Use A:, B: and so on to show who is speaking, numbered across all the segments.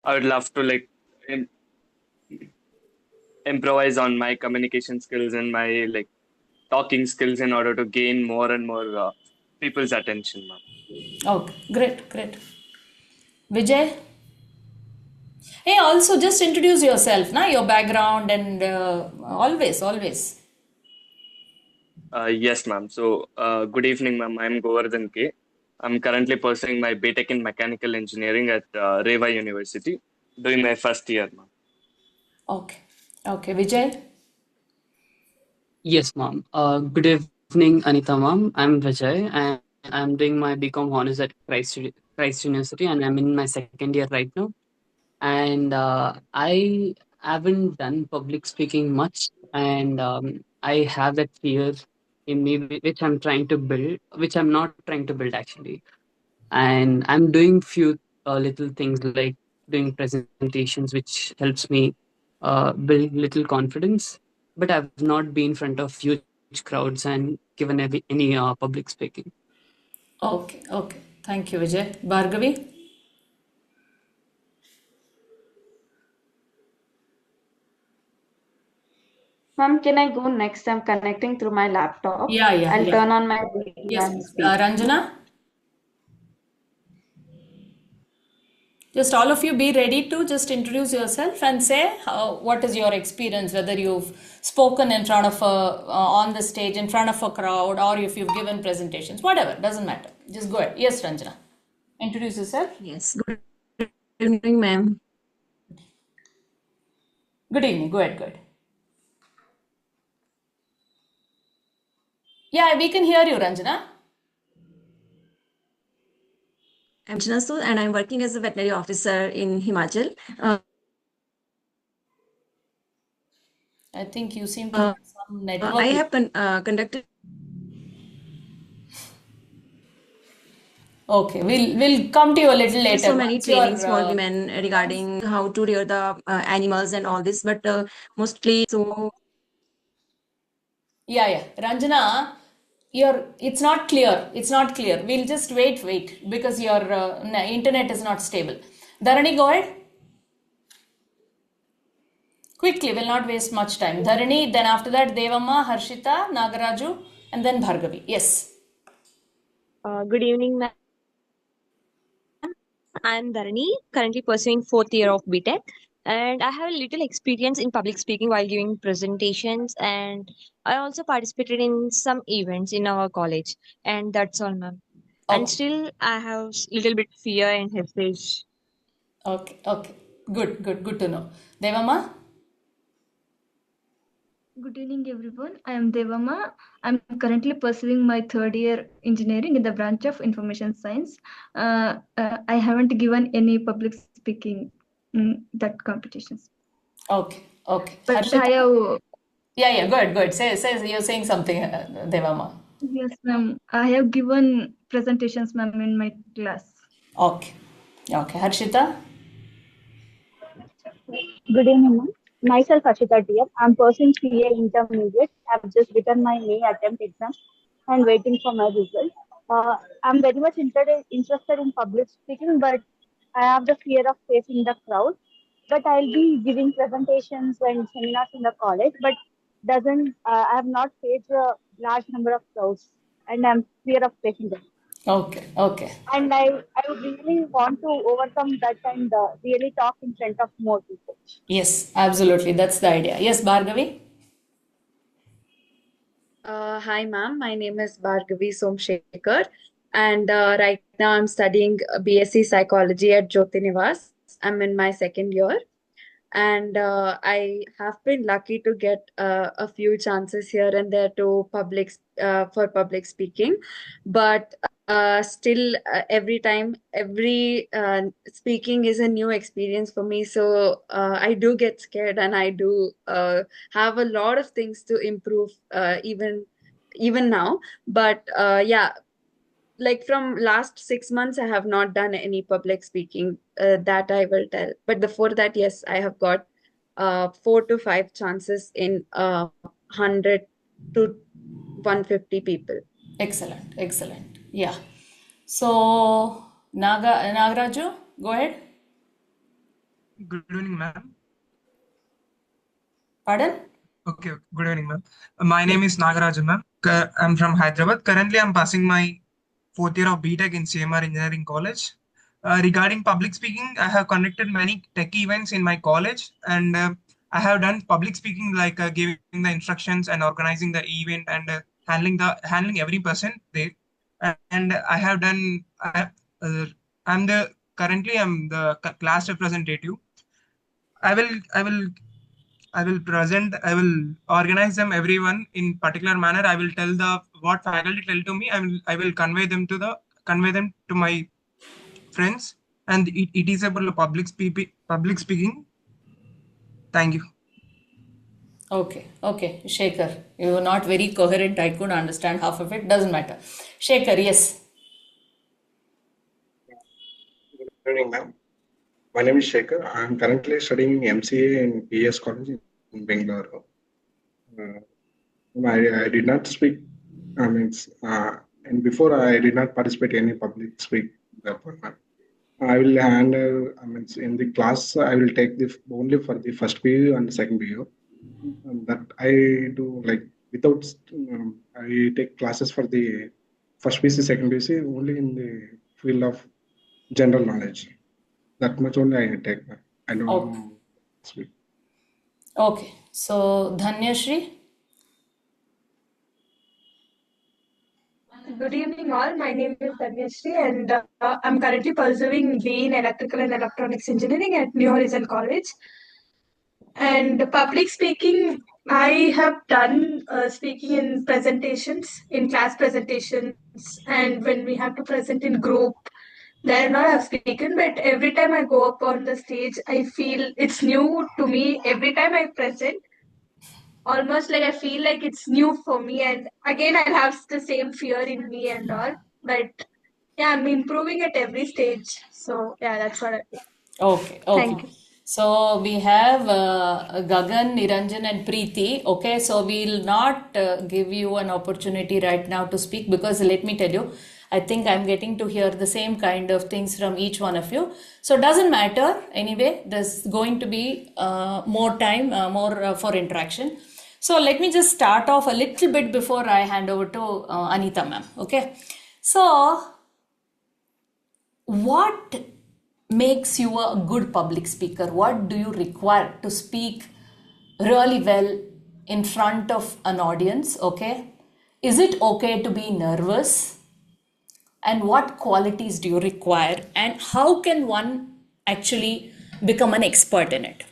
A: I would love to like im improvise on my communication skills and my like talking skills in order to gain more and more people's attention, ma'am.
B: Okay, great, great. Vijay? Hey, also just introduce yourself, na? Your background and always, always.
A: Yes, ma'am. So, good evening, ma'am. I'm Govardhan K. I'm currently pursuing my BTech in Mechanical Engineering at Reva University, doing my first year, ma'am.
B: Okay, okay. Vijay?
C: Yes, ma'am. Good evening, Anitha, ma'am. I'm Vijay, and I'm doing my BCom honors at Christ University, and I'm in my second year right now. And I haven't done public speaking much, and I have that fear in me, which I'm trying to build, which I'm not trying to build actually. And I'm doing few little things like doing presentations, which helps me build little confidence. But I've not been in front of huge crowds and given any public speaking.
B: Okay, okay. Thank you, Vijay. Bhargavi?
D: Ma'am, can I go next? I'm connecting through my laptop.
B: Yeah, yeah,
D: I'll
B: yeah.
D: turn on my video
B: Yes,
D: and
B: please.
D: speak.
B: Ranjana? Just all of you be ready to just introduce yourself and say what is your experience, whether you've spoken in front of on the stage, in front of a crowd, or if you've given presentations, whatever, doesn't matter. Just go ahead. Yes, Ranjana. Introduce yourself.
E: Yes, good evening, ma'am.
B: Good evening. Go ahead, go ahead. Yeah, we can hear you, Ranjana.
E: I'm Jinasu and I'm working as a veterinary officer in Himachal.
B: I think you seem to have some
E: I
B: network.
E: have conducted
B: Okay, we'll come to you a little later.
E: so many
B: Once you're
E: trainings for women
B: once,
E: regarding how to rear the animals and all this, but mostly so.
B: yeah, Ranjana, it's not clear. It's not clear. We'll just wait, because your internet is not stable. Dharani, go ahead. Quickly, we'll not waste much time. Dharani, then after that, Devamma, Harshita, Nagaraju, and then Bhargavi. Yes.
F: Good evening, ma'am. I'm Dharani, currently pursuing fourth year of BTech, and I have a little experience in public speaking while giving presentations, and I also participated in some events in our college, and that's all, ma'am. And
B: Okay,
F: still, I have little bit fear and hesitation.
B: okay. Good to know. Devamma?
G: Good evening, everyone. I am Devama. I'm currently pursuing my third year engineering in the branch of information science. I haven't given any public speaking that competitions,
B: Okay.
G: but I
B: Harshita?
G: have
B: Yeah, good. Say, you're saying something, Devamma.
G: yes, ma'am. I have given presentations, ma'am, in my class.
B: Okay. Harshita?
H: Good evening, ma'am. Myself, Ashita Dear. I'm pursuing CA Intermediate. I've just written my May attempt exam and waiting for my result. I'm very much interested in public speaking, but I have the fear of facing the crowd. But I'll be giving presentations and seminars in the college, but doesn't I have not faced a large number of crowds, and I'm fear of facing them.
B: Okay.
H: And I would really want to overcome that and really talk in front of more people.
B: Yes, absolutely. That's the idea. Yes, Bhargavi?
D: Hi, ma'am. My name is Bhargavi Somshekhar, and right now I'm studying BSc Psychology at Jyoti Nivas. I'm in my second year, and I have been lucky to get a few chances here and there to for public speaking, but still every time every speaking is a new experience for me. So I do get scared, and I do have a lot of things to improve even now. But yeah, like from last 6 months I have not done any public speaking, that I will tell. But before that, yes, I have got 4 to 5 chances in 100 to 150 people.
B: Excellent. Yeah. So, Nagaraju, go ahead.
I: Good evening, ma'am.
B: Pardon?
I: Okay, good evening, ma'am. My name is Nagarajan, ma'am. I'm from Hyderabad. Currently, I'm passing my fourth year of BTech in CMR Engineering College. Regarding public speaking, I have conducted many tech events in my college, and I have done public speaking like giving the instructions and organizing the event and handling every person there. And I have done. Uh, I'm the currently I'm the class representative. I will I will I will organize them everyone in particular manner. I will tell the what faculty tell to me. I will convey them to my friends, and it is about public speaking. Thank you.
B: Okay, Shekhar. You were not very coherent. I couldn't understand half of it. Doesn't matter. Shekhar, yes.
J: Good evening, ma'am. My name is Shekhar. I'm currently studying MCA in PS College in Bangalore. I did not speak. I mean, and before I did not participate in any public speak. Therefore, I will handle. I mean, in the class, I will take the only for the first PU and the second PU. That I do like without. I take classes for the first PC, second PC only in the field of general knowledge. That much only I take. I don't
B: Okay.
J: speak.
B: Okay. So, Dhanyashri?
K: Good evening, all. My name is Danyashri, and I'm currently pursuing BE in Electrical and Electronics Engineering at New Horizon College. And public speaking, I have done speaking in presentations, in class presentations, and when we have to present in group, there not have spoken. But every time I go up on the stage, I feel it's new to me. Every time I present, almost like I feel like it's new for me, and again I'll have the same fear in me and all. But yeah, I'm improving at every stage. So yeah, that's what I feel.
B: Okay.
K: Thank you.
B: So we have Gagan, Niranjan, and Preeti. Okay, so we'll not give you an opportunity right now to speak because let me tell you, I think I'm getting to hear the same kind of things from each one of you. So it doesn't matter anyway. There's going to be more time, more for interaction. So let me just start off a little bit before I hand over to Anitha ma'am. Okay, so what makes you a good public speaker? What do you require to speak really well in front of an audience? Okay, is it okay to be nervous? And what qualities do you require? And how can one actually become an expert in it?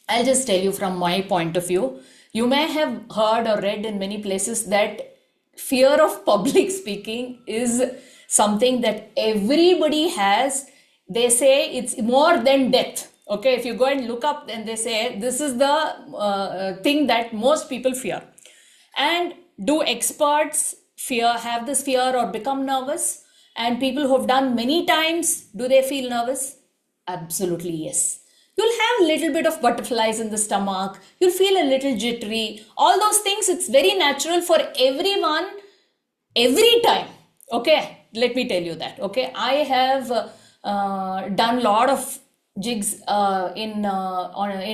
B: I'll just tell you from my point of view. You may have heard or read in many places that fear of public speaking is something that everybody has. They say it's more than death. Okay, if you go and look up, and they say this is the thing that most people fear. And do experts have this fear or become nervous? And people who have done many times, do they feel nervous? Absolutely yes. You'll have a little bit of butterflies in the stomach. You'll feel a little jittery. All those things, it's very natural for everyone, every time. Okay, let me tell you that. Okay, I have done a lot of gigs in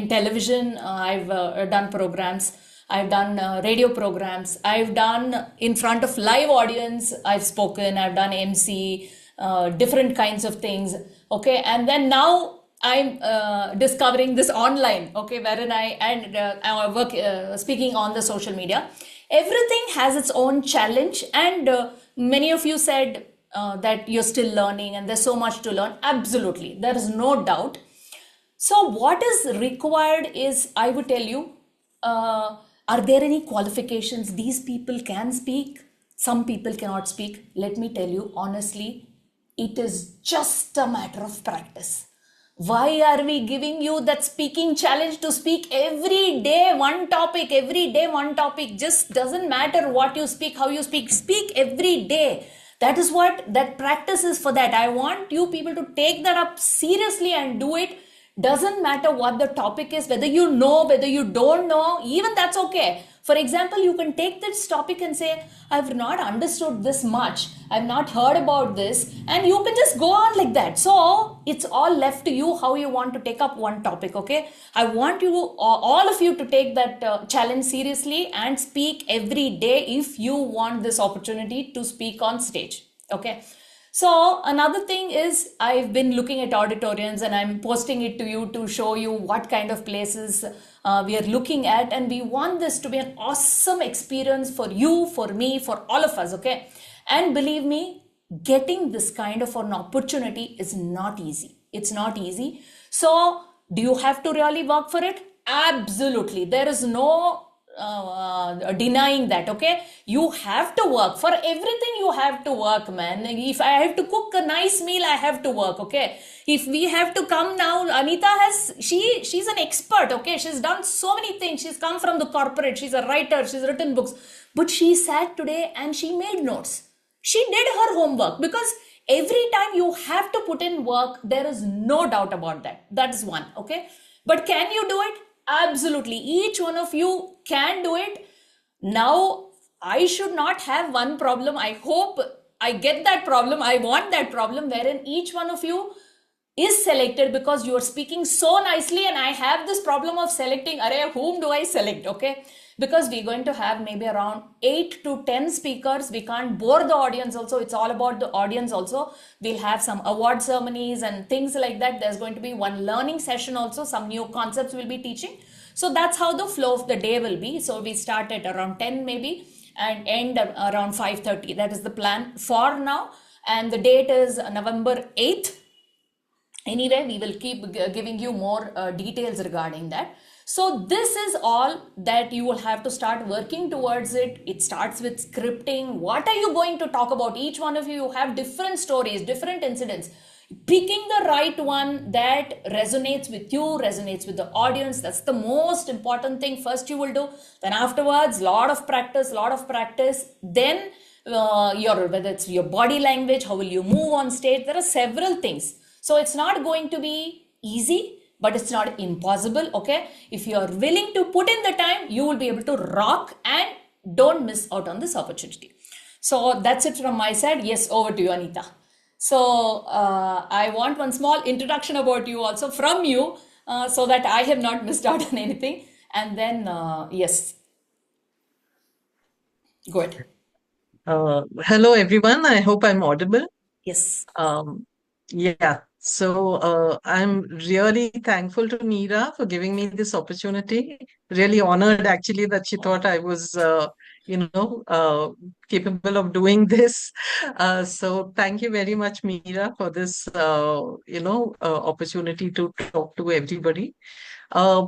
B: television. I've done programs. I've done radio programs. I've done in front of live audience. I've spoken. I've done MC, different kinds of things. Okay, and then now I'm discovering this online. Okay, wherein I work speaking on the social media. Everything has its own challenge, and many of you said that you're still learning, and there's so much to learn. Absolutely, there is no doubt. So, what is required is, I would tell you, are there any qualifications? These people can speak, some people cannot speak. Let me tell you honestly, it is just a matter of practice. Why are we giving you that speaking challenge to speak every day one topic? Every day one topic. Just doesn't matter what you speak, how you speak. Speak every day. That is what that practice is for that. I want you people to take that up seriously and do it Doesn't matter what the topic is, whether you know, whether you don't know, even that's okay. For example, you can take this topic and say, I've not understood this much, I've not heard about this, and you can just go on like that. So it's all left to you how you want to take up one topic, okay? I want you, all of you, to take that challenge seriously and speak every day if you want this opportunity to speak on stage, okay? So another thing is, I've been looking at auditoriums and I'm posting it to you to show you what kind of places we are looking at, and we want this to be an awesome experience for you, for me, for all of us, okay? And believe me, getting this kind of an opportunity is not easy. It's not easy. So do you have to really work for it? Absolutely. There is no denying that, okay? You have to work for everything. You have to work, man. If I have to cook a nice meal, I have to work, okay? If we have to come now, Anita she's an expert, okay? She's done so many things. She's come from the corporate. She's a writer. She's written books, but she sat today and she made notes. She did her homework, because every time you have to put in work, there is no doubt about that. That is one, okay? But can you do it? Absolutely. Each one of you can do it. Now, I should not have one problem. I hope I get that problem. I want that problem wherein each one of you is selected because you are speaking so nicely, and I have this problem of selecting, whom do I select, okay? Because we're going to have maybe around 8 to 10 speakers. We can't bore the audience also. It's all about the audience also. We'll have some award ceremonies and things like that. There's going to be one learning session also. Some new concepts we'll be teaching. So that's how the flow of the day will be. So we start at around 10 maybe and end around 5:30. That is the plan for now. And the date is November 8th. Anyway, we will keep giving you more details regarding that. So this is all that you will have to start working towards it. It starts with scripting. What are you going to talk about? Each one of you have different stories, different incidents. Picking the right one that resonates with you, resonates with the audience. That's the most important thing first you will do. Then afterwards, lot of practice. Then whether it's your body language, how will you move on stage? There are several things. So it's not going to be easy, but it's not impossible, okay? If you are willing to put in the time, you will be able to rock, and don't miss out on this opportunity. So that's it from my side. Yes, over to you, Anita. So I want one small introduction about you also from you, so that I have not missed out on anything. And then, yes, go ahead.
L: Hello, everyone. I hope I'm audible.
B: Yes.
L: Yeah. So I'm really thankful to Meera for giving me this opportunity. Really honored, actually, that she thought I was, capable of doing this. So thank you very much, Meera, for this, opportunity to talk to everybody. Uh,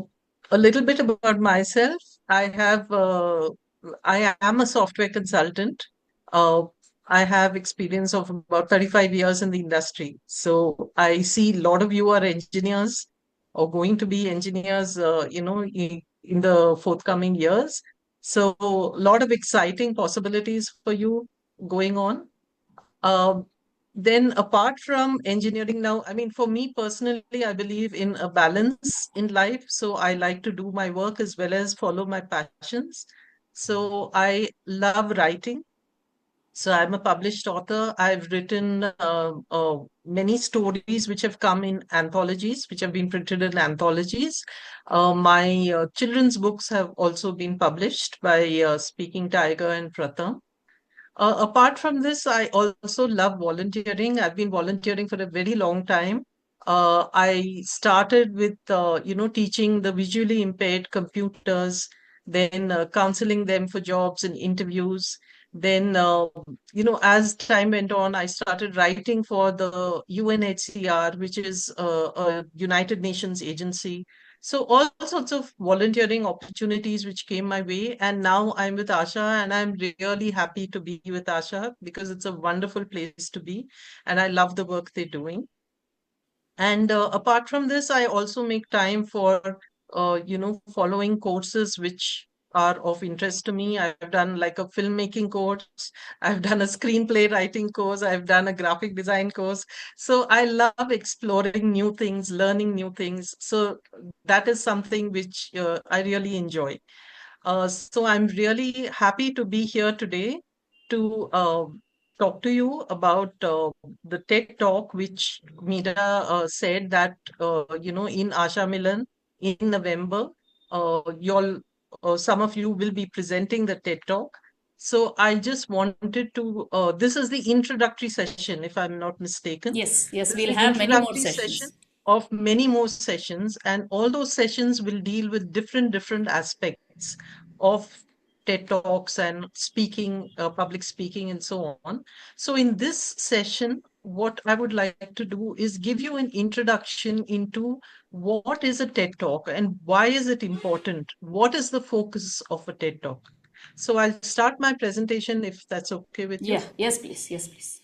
L: a little bit about myself. I am a software consultant. Uh, I have experience of about 35 years in the industry. So I see a lot of you are engineers or going to be engineers, in the forthcoming years. So a lot of exciting possibilities for you going on. Um, then apart from engineering now, I mean, for me personally, I believe in a balance in life. So I like to do my work as well as follow my passions. So I love writing. So I'm a published author. I've written many stories which have come in anthologies, which have been printed in anthologies. My children's books have also been published by Speaking Tiger and Pratham. Apart from this, I also love volunteering. I've been volunteering for a very long time. I started with, teaching the visually impaired computers, then counseling them for jobs and interviews. Then, as time went on, I started writing for the UNHCR, which is a United Nations agency. So all sorts of volunteering opportunities which came my way, and now I'm with Asha, and I'm really happy to be with Asha because it's a wonderful place to be, and I love the work they're doing. And apart from this, I also make time for, following courses which are of interest to me. I've done like a filmmaking course, I've done a screenplay writing course, I've done a graphic design course. So I love exploring new things, learning new things. So that is something which I really enjoy. So I'm really happy to be here today to talk to you about the TED Talk, which Meera said that, in Asha Milan in November, y'all, some of you will be presenting the TED Talk. So I just wanted to, this is the introductory session, if I'm not mistaken.
B: Yes, yes,
L: This is
B: we'll
L: the
B: have many more
L: introductory session
B: sessions.
L: of many more sessions, and all those sessions will deal with different aspects of TED Talks and speaking, public speaking, and so on. So in this session, what I would like to do is give you an introduction into what is a TED Talk and why is it important? What is the focus of a TED Talk? So I'll start my presentation if that's okay with you.
B: Yeah, yes, please. Yes, please.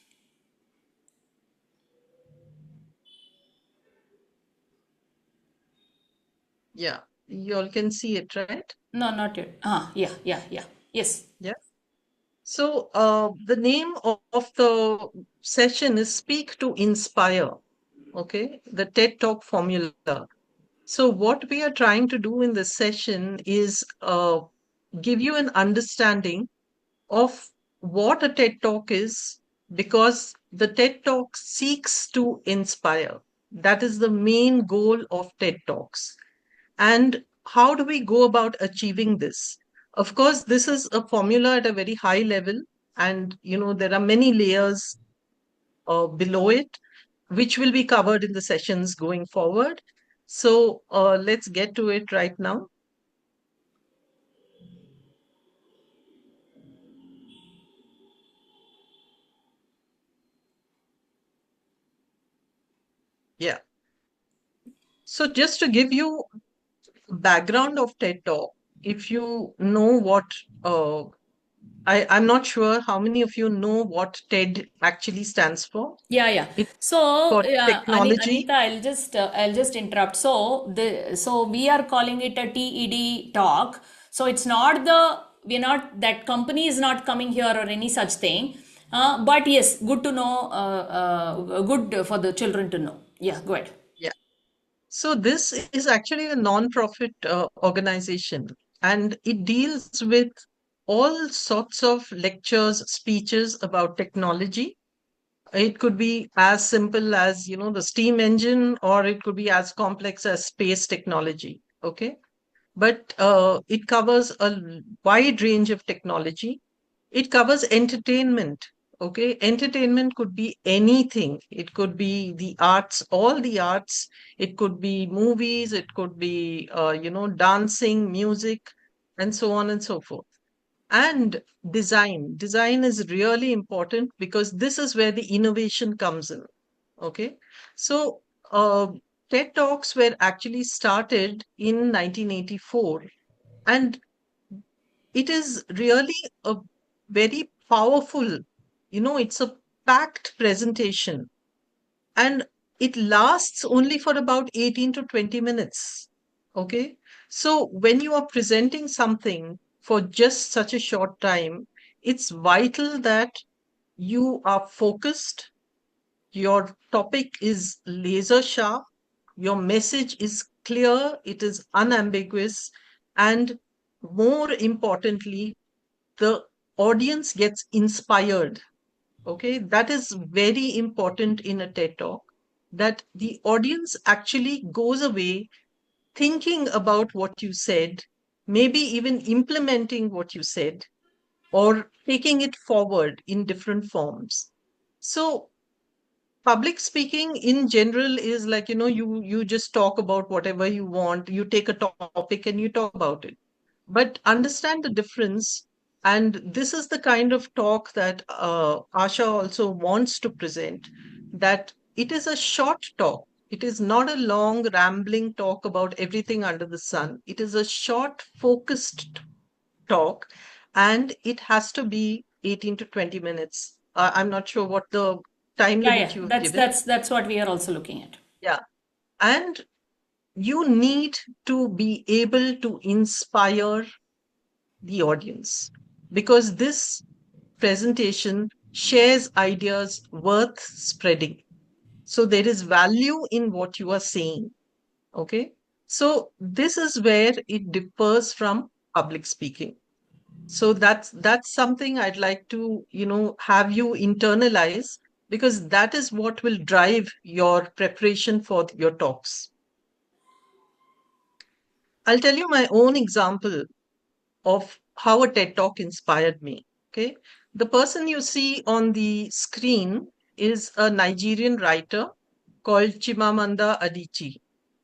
L: Yeah, you all can see it, right?
B: No, not yet. Yeah. Yes.
L: Yeah. So the name of the session is Speak to Inspire. Okay, the TED Talk formula. So what we are trying to do in this session is give you an understanding of what a TED Talk is, because the TED Talk seeks to inspire. That is the main goal of TED Talks. And how do we go about achieving this? Of course, this is a formula at a very high level, and there are many layers below it, which will be covered in the sessions going forward. So let's get to it right now. Yeah. So just to give you background of TED Talk, if you know what, I'm not sure how many of you know what TED actually stands for.
B: Yeah.
L: It's
B: So,
L: for technology.
B: Anita, I'll just interrupt. So we are calling it a TED talk. So it's not that company is not coming here or any such thing. But yes, good to know. Good for the children to know. Yeah, go ahead.
L: Yeah. So this is actually a non-profit organization, and it deals with all sorts of lectures, speeches about technology. It could be as simple as, the steam engine, or it could be as complex as space technology. Okay. But it covers a wide range of technology. It covers entertainment. Okay. Entertainment could be anything. It could be the arts, all the arts. It could be movies. It could be, dancing, music, and so on and so forth. And design is really important because this is where the innovation comes in. Okay. So TED Talks were actually started in 1984, and it is really a very powerful, it's a packed presentation, and it lasts only for about 18 to 20 minutes. Okay. So when you are presenting something for just such a short time, it's vital that you are focused, your topic is laser sharp, your message is clear, it is unambiguous, and more importantly, the audience gets inspired. Okay, that is very important in a TED Talk, that the audience actually goes away thinking about what you said, maybe even implementing what you said, or taking it forward in different forms. So public speaking in general is like, you just talk about whatever you want, you take a topic and you talk about it, but understand the difference. And this is the kind of talk that Asha also wants to present, that it is a short talk. It is not a long rambling talk about everything under the sun. It is a short focused talk, and it has to be 18 to 20 minutes. I'm not sure what the time limit
B: Yeah.
L: you have
B: That's
L: given.
B: that's what we are also looking at.
L: Yeah. And you need to be able to inspire the audience, because this presentation shares ideas worth spreading. So there is value in what you are saying. Okay. So this is where it differs from public speaking. So that's something I'd like to, have you internalize, because that is what will drive your preparation for your talks. I'll tell you my own example of how a TED Talk inspired me. Okay. The person you see on the screen is a Nigerian writer called Chimamanda Adichie.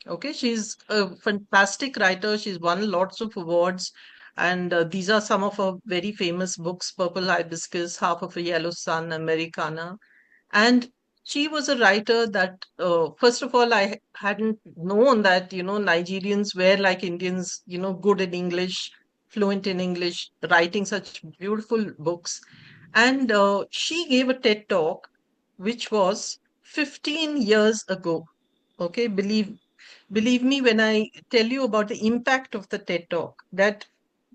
L: Okay. She's a fantastic writer. She's won lots of awards. And these are some of her very famous books: Purple Hibiscus, Half of a Yellow Sun, Americana. And she was a writer that, first of all, I hadn't known that, Nigerians were like Indians, good in English, fluent in English, writing such beautiful books. And she gave a TED talk, which was 15 years ago. Okay, believe me when I tell you about the impact of the TED talk, that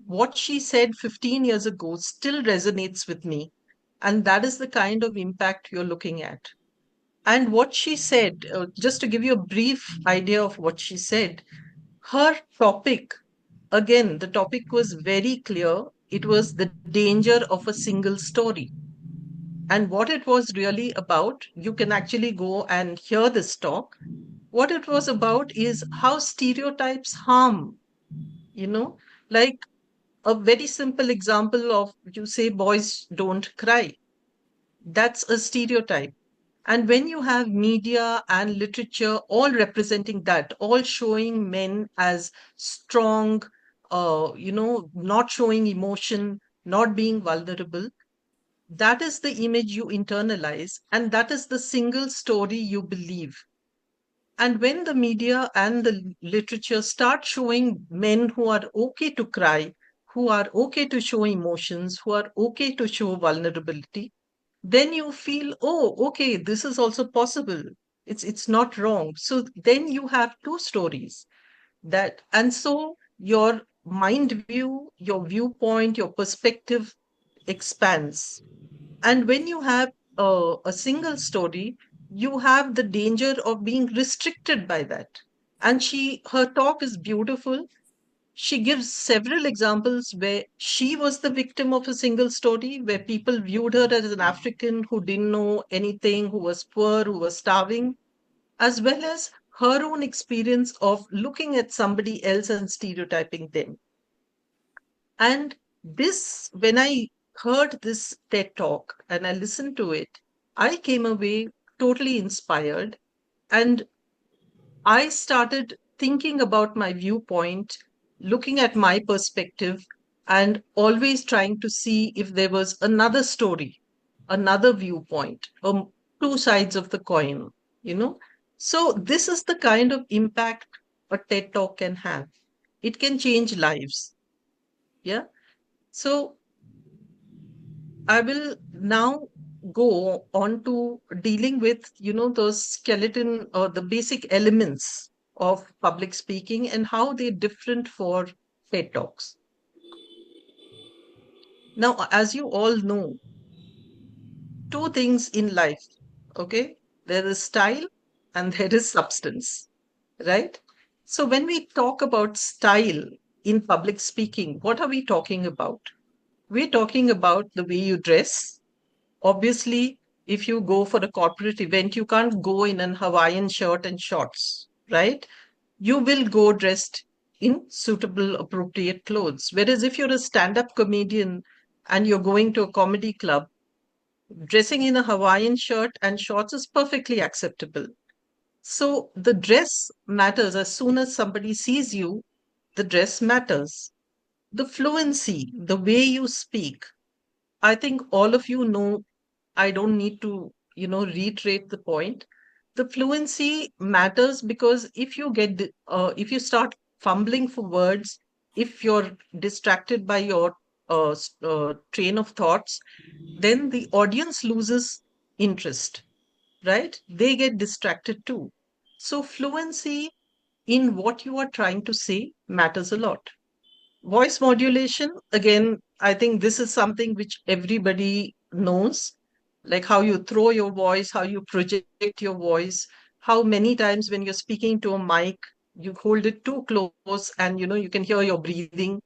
L: what she said 15 years ago still resonates with me. And that is the kind of impact you're looking at. And what she said, just to give you a brief idea of what she said, her topic, again, the topic was very clear. It was the danger of a single story. And what it was really about, you can actually go and hear this talk. What it was about is how stereotypes harm, you know, like a very simple example of, you say boys don't cry. That's a stereotype. And when you have media and literature all representing that, all showing men as strong, not showing emotion, not being vulnerable, that is the image you internalize, and that is the single story you believe. And when the media and the literature start showing men who are okay to cry, who are okay to show emotions, who are okay to show vulnerability, then you feel, oh, okay, this is also possible. It's not wrong. So then you have two stories, that, and so your mind view, your viewpoint, your perspective expands. And when you have a single story, you have the danger of being restricted by that. And her talk is beautiful. She gives several examples where she was the victim of a single story, where people viewed her as an African who didn't know anything, who was poor, who was starving, as well as her own experience of looking at somebody else and stereotyping them. And this, when I heard this TED talk and I listened to it, I came away totally inspired. And I started thinking about my viewpoint, looking at my perspective, and always trying to see if there was another story, another viewpoint, two sides of the coin, you know. So, this is the kind of impact a TED talk can have. It can change lives. Yeah. So, I will now go on to dealing with, the skeleton or the basic elements of public speaking and how they're different for TED Talks. Now, as you all know, two things in life, okay? There is style and there is substance, right? So when we talk about style in public speaking, what are we talking about? We're talking about the way you dress. Obviously, if you go for a corporate event, you can't go in an Hawaiian shirt and shorts, right? You will go dressed in suitable, appropriate clothes. Whereas if you're a stand up comedian and you're going to a comedy club, dressing in a Hawaiian shirt and shorts is perfectly acceptable. So the dress matters. As soon as somebody sees you, the dress matters. The fluency, the way you speak, I think all of you know, I don't need to, reiterate the point. The fluency matters because if you start fumbling for words, if you're distracted by your train of thoughts, then the audience loses interest, right? They get distracted too. So fluency in what you are trying to say matters a lot. Voice modulation, again, I think this is something which everybody knows, like how you throw your voice, how you project your voice, how many times when you're speaking to a mic, you hold it too close and you can hear your breathing.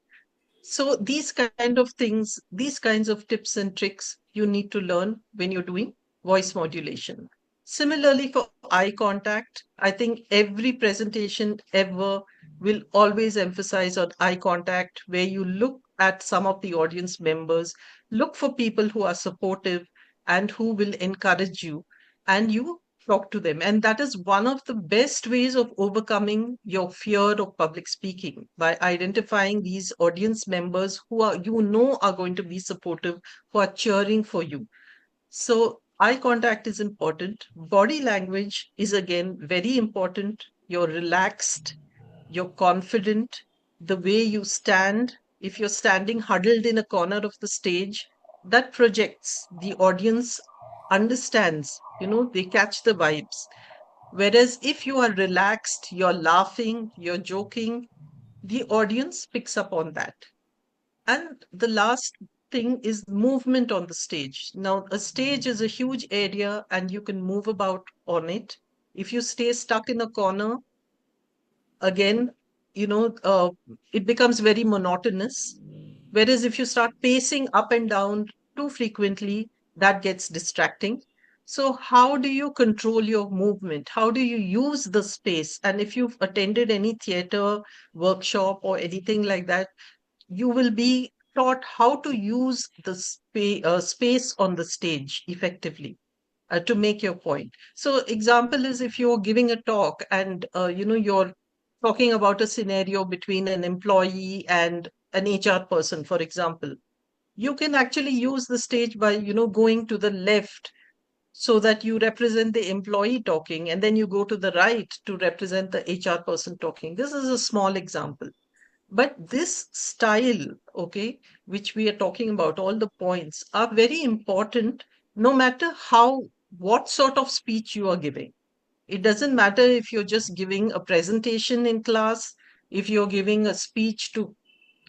L: So these kind of things, these kinds of tips and tricks you need to learn when you're doing voice modulation. Similarly, for eye contact, I think every presentation ever will always emphasize on eye contact, where you look at some of the audience members, look for people who are supportive and who will encourage you, and you talk to them. And that is one of the best ways of overcoming your fear of public speaking, by identifying these audience members who are going to be supportive, who are cheering for you. So eye contact is important. Body language is again very important. You're relaxed, you're confident, the way you stand. If you're standing huddled in a corner of the stage, that projects, the audience understands, they catch the vibes. Whereas if you are relaxed, you're laughing, you're joking, the audience picks up on that. And the last thing is movement on the stage. Now, a stage is a huge area and you can move about on it. If you stay stuck in a corner, again, you know, uh, it becomes very monotonous. Whereas if you start pacing up and down too frequently, that gets distracting. So, how do you control your movement? How do you use the space? And if you've attended any theater workshop or anything like that, you will be taught how to use the space on the stage effectively to make your point. So, example is if you're giving a talk and you're talking about a scenario between an employee and an HR person, for example, you can actually use the stage by going to the left so that you represent the employee talking, and then you go to the right to represent the HR person talking. This is a small example. But this style, okay, which we are talking about, all the points are very important, no matter what sort of speech you are giving. It doesn't matter if you're just giving a presentation in class, if you're giving a speech to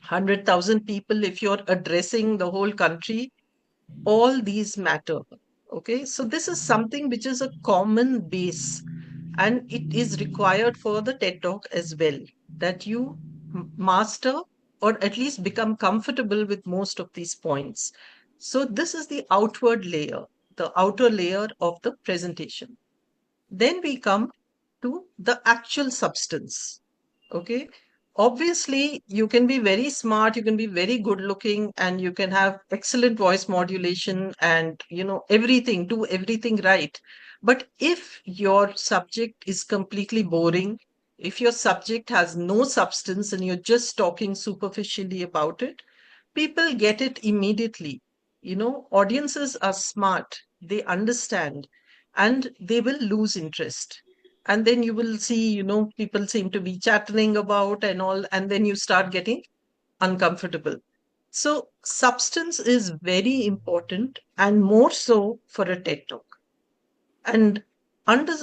L: 100,000 people, if you're addressing the whole country, all these matter. Okay, so this is something which is a common base, and it is required for the TED Talk as well, that you master or at least become comfortable with most of these points. So, this is the outward layer, the outer layer of the presentation. Then we come to the actual substance. Okay. Obviously, you can be very smart, you can be very good looking, and you can have excellent voice modulation and, everything, do everything right. But if your subject is completely boring, if your subject has no substance and you're just talking superficially about it, people get it immediately. Audiences are smart, they understand, and they will lose interest. And then you will see, people seem to be chattering about and all, and then you start getting uncomfortable. So, substance is very important, and more so for a TED Talk. And under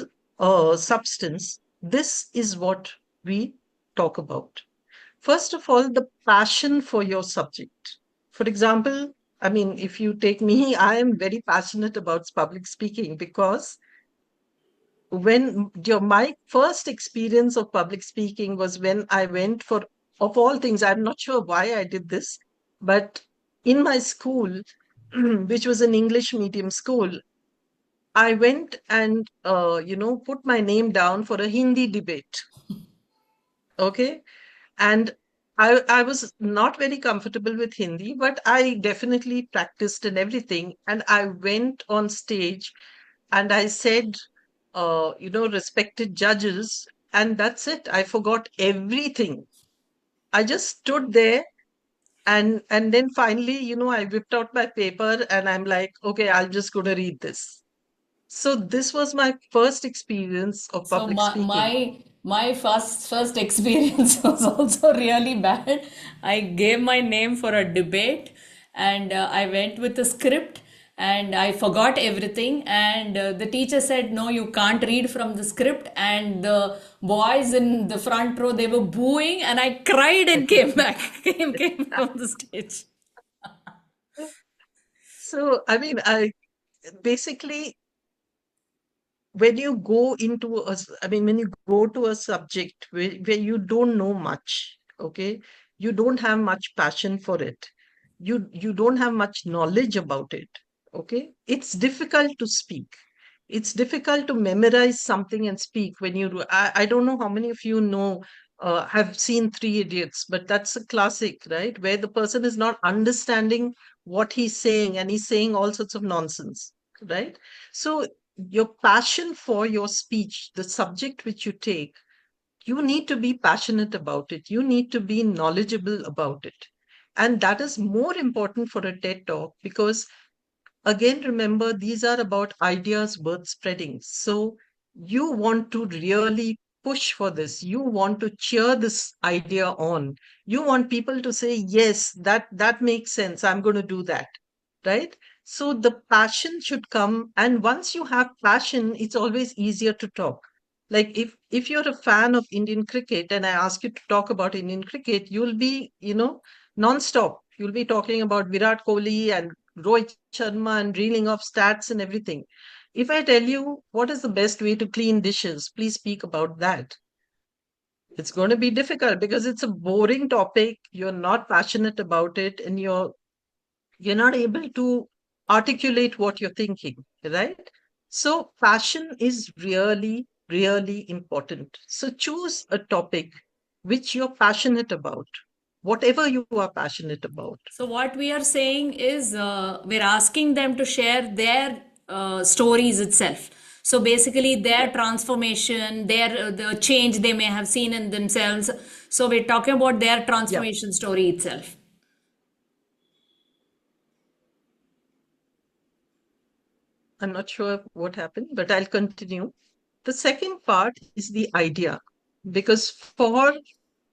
L: substance, this is what we talk about. First of all, the passion for your subject. For example, I mean, if you take me, I am very passionate about public speaking, because my first experience of public speaking was when I went for, of all things, I'm not sure why I did this, but in my school, which was an English medium school, I went and put my name down for a Hindi debate. Okay. And I was not very comfortable with Hindi, but I definitely practiced and everything. And I went on stage and I said, respected judges, and that's it. I forgot everything. I just stood there, and then finally, I whipped out my paper and I'm like, okay, I'll just go to read this. So this was my first experience of
B: So
L: public speaking.
B: my first experience was also really bad. I gave my name for a debate, and I went with a script, and I forgot everything. And the teacher said, "No, you can't read from the script." And the boys in the front row, they were booing, and I cried and came back, came from the stage.
L: So, I mean, I basically, when you go into when you go to a subject where you don't know much, okay, you don't have much passion for it, you don't have much knowledge about it, okay, it's difficult to speak. It's difficult to memorize something and speak when you do. I don't know how many of you know, have seen Three Idiots, but that's a classic, right? Where the person is not understanding what he's saying and he's saying all sorts of nonsense, right? So your passion for your speech, the subject which you take, you need to be passionate about it. You need to be knowledgeable about it. And that is more important for a TED talk because, again, remember, these are about ideas worth spreading. So you want to really push for this. You want to cheer this idea on. You want people to say, yes, that makes sense. I'm going to do that. Right? So the passion should come. And once you have passion, it's always easier to talk. Like if you're a fan of Indian cricket and I ask you to talk about Indian cricket, you'll be, non-stop. You'll be talking about Virat Kohli and Rohit Sharma and reeling off stats and everything. If I tell you what is the best way to clean dishes, please speak about that. It's going to be difficult because it's a boring topic. You're not passionate about it and you're not able to articulate what you're thinking, right? So passion is really, really important. So choose a topic which you're passionate about, whatever you are passionate about.
B: So what we are saying is we're asking them to share their stories itself. So basically their transformation, their the change they may have seen in themselves. So we're talking about their transformation story itself.
L: I'm not sure what happened, but I'll continue. The second part is the idea, because for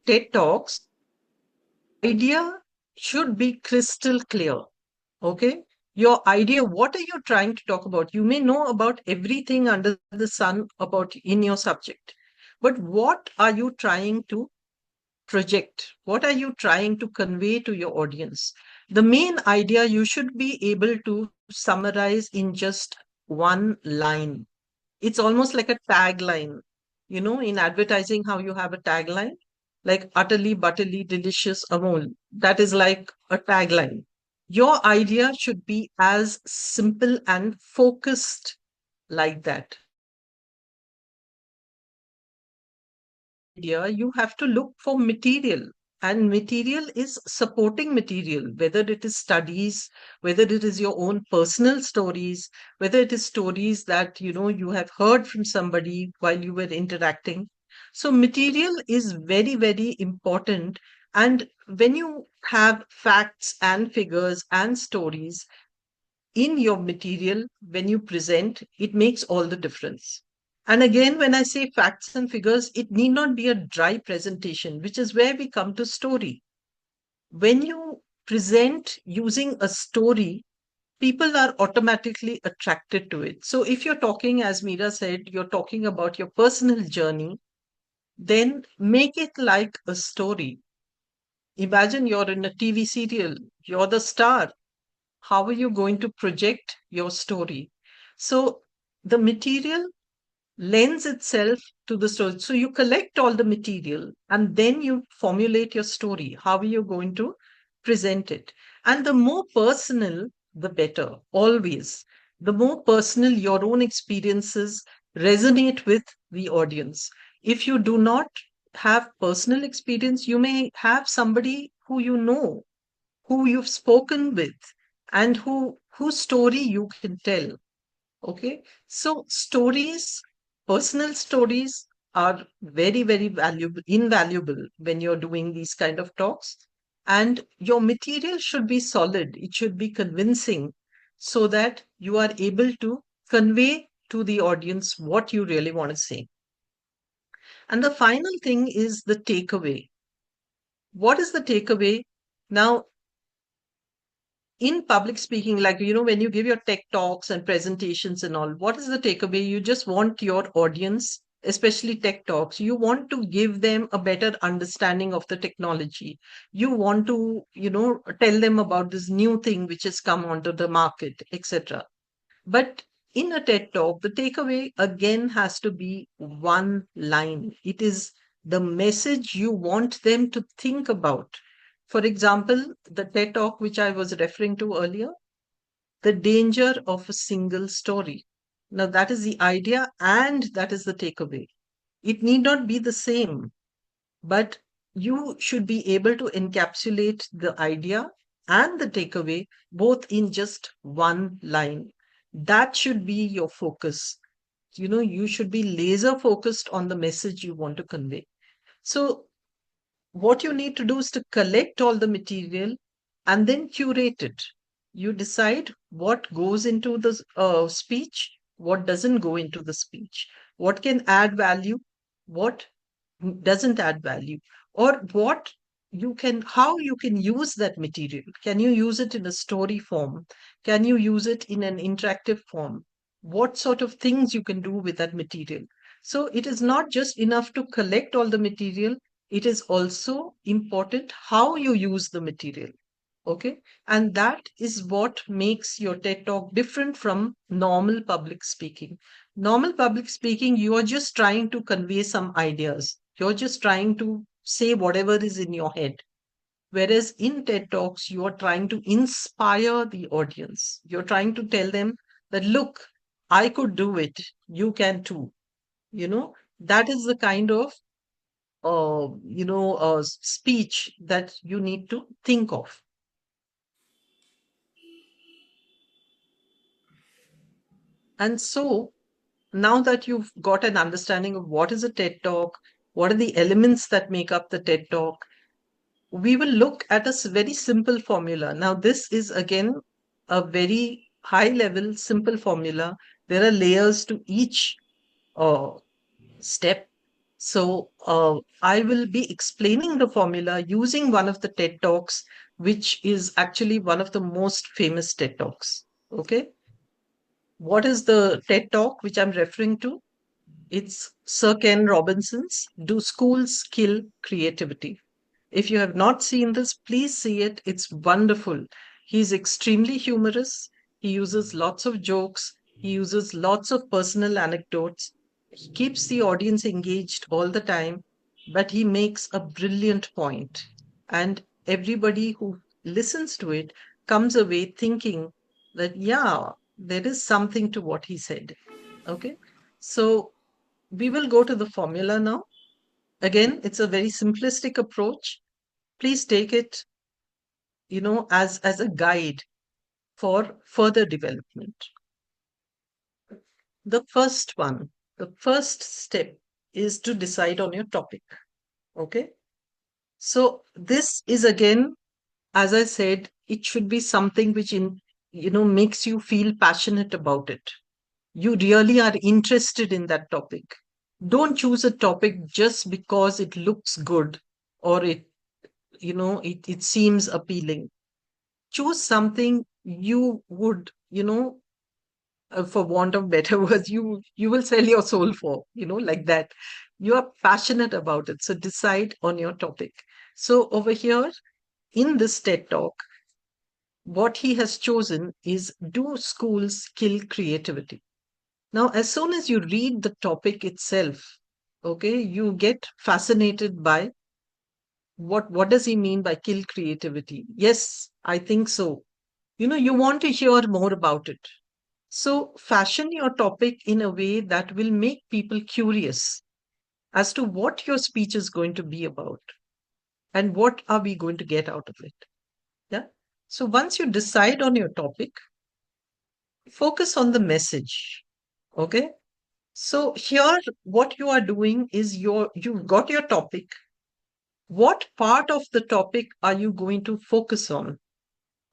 L: TED Talks, idea should be crystal clear. Okay? Your idea, what are you trying to talk about? You may know about everything under the sun about in your subject, but what are you trying to project? What are you trying to convey to your audience? The main idea you should be able to summarize in just one line. It's almost like a tagline. In advertising, how you have a tagline, like utterly, butterly, delicious, Amol. That is like a tagline. Your idea should be as simple and focused like that. Idea, you have to look for material. And material is supporting material, whether it is studies, whether it is your own personal stories, whether it is stories that you have heard from somebody while you were interacting. So material is very, very important. And when you have facts and figures and stories in your material, when you present, it makes all the difference. And again, when I say facts and figures, it need not be a dry presentation, which is where we come to story. When you present using a story, people are automatically attracted to it. So if you're talking, as Meera said, you're talking about your personal journey, then make it like a story. Imagine you're in a TV serial, you're the star. How are you going to project your story? So the material lends itself to the story. So you collect all the material and then you formulate your story. How are you going to present it? And the more personal, the better, always. The more personal your own experiences resonate with the audience. If you do not have personal experience, you may have somebody who you know, who you've spoken with, and whose story you can tell. Okay, so stories, personal stories are very, very valuable, invaluable when you're doing these kind of talks. And your material should be solid, it should be convincing so that you are able to convey to the audience what you really want to say. And the final thing is the takeaway. What is the takeaway? Now, in public speaking, like, when you give your tech talks and presentations and all, what is the takeaway? You just want your audience, especially tech talks, you want to give them a better understanding of the technology. You want to, tell them about this new thing which has come onto the market, etc. But in a TED talk, the takeaway again has to be one line. It is the message you want them to think about. For example, the TED talk which I was referring to earlier, the danger of a single story. Now, that is the idea and that is the takeaway. It need not be the same, but you should be able to encapsulate the idea and the takeaway both in just one line. That should be your focus. You should be laser focused on the message you want to convey. So what you need to do is to collect all the material and then curate it. You decide what goes into the speech, what doesn't go into the speech, what can add value, what doesn't add value, or how you can use that material. Can you use it in a story form? Can you use it in an interactive form? What sort of things you can do with that material? So it is not just enough to collect all the material, it is also important how you use the material. Okay. And that is what makes your TED talk different from normal public speaking. Normal public speaking, you are just trying to convey some ideas. You're just trying to say whatever is in your head. Whereas in TED talks, you are trying to inspire the audience. You're trying to tell them that, look, I could do it. You can too. That is the kind of speech that you need to think of. And so now that you've got an understanding of what is a TED talk, what are the elements that make up the TED talk, we will look at a very simple formula. Now, this is again a very high level, simple formula. There are layers to each uh, step. So I will be explaining the formula using one of the TED talks, which is actually one of the most famous TED talks. Okay. What is the TED talk which I'm referring to? It's Sir Ken Robinson's Do Schools Kill Creativity? If you have not seen this, please see it. It's wonderful. He's extremely humorous. He uses lots of jokes. He uses lots of personal anecdotes. He keeps the audience engaged all the time, but he makes a brilliant point. And everybody who listens to it comes away thinking that, yeah, there is something to what he said. Okay. So we will go to the formula now. Again, it's a very simplistic approach. Please take it, as a guide for further development. The first step is to decide on your topic. Okay. So this is again, as I said, it should be something which makes you feel passionate about it. You really are interested in that topic. Don't choose a topic just because it looks good or it seems appealing. Choose something you would, for want of better words, you will sell your soul for, like that. You are passionate about it. So decide on your topic. So over here in this TED talk, what he has chosen is Do Schools Kill Creativity? Now, as soon as you read the topic itself, okay, you get fascinated by what does he mean by kill creativity? Yes, I think so. You want to hear more about it. So fashion your topic in a way that will make people curious as to what your speech is going to be about and what are we going to get out of it. Yeah. So once you decide on your topic, focus on the message. Okay. So here, what you are doing is you've got your topic. What part of the topic are you going to focus on?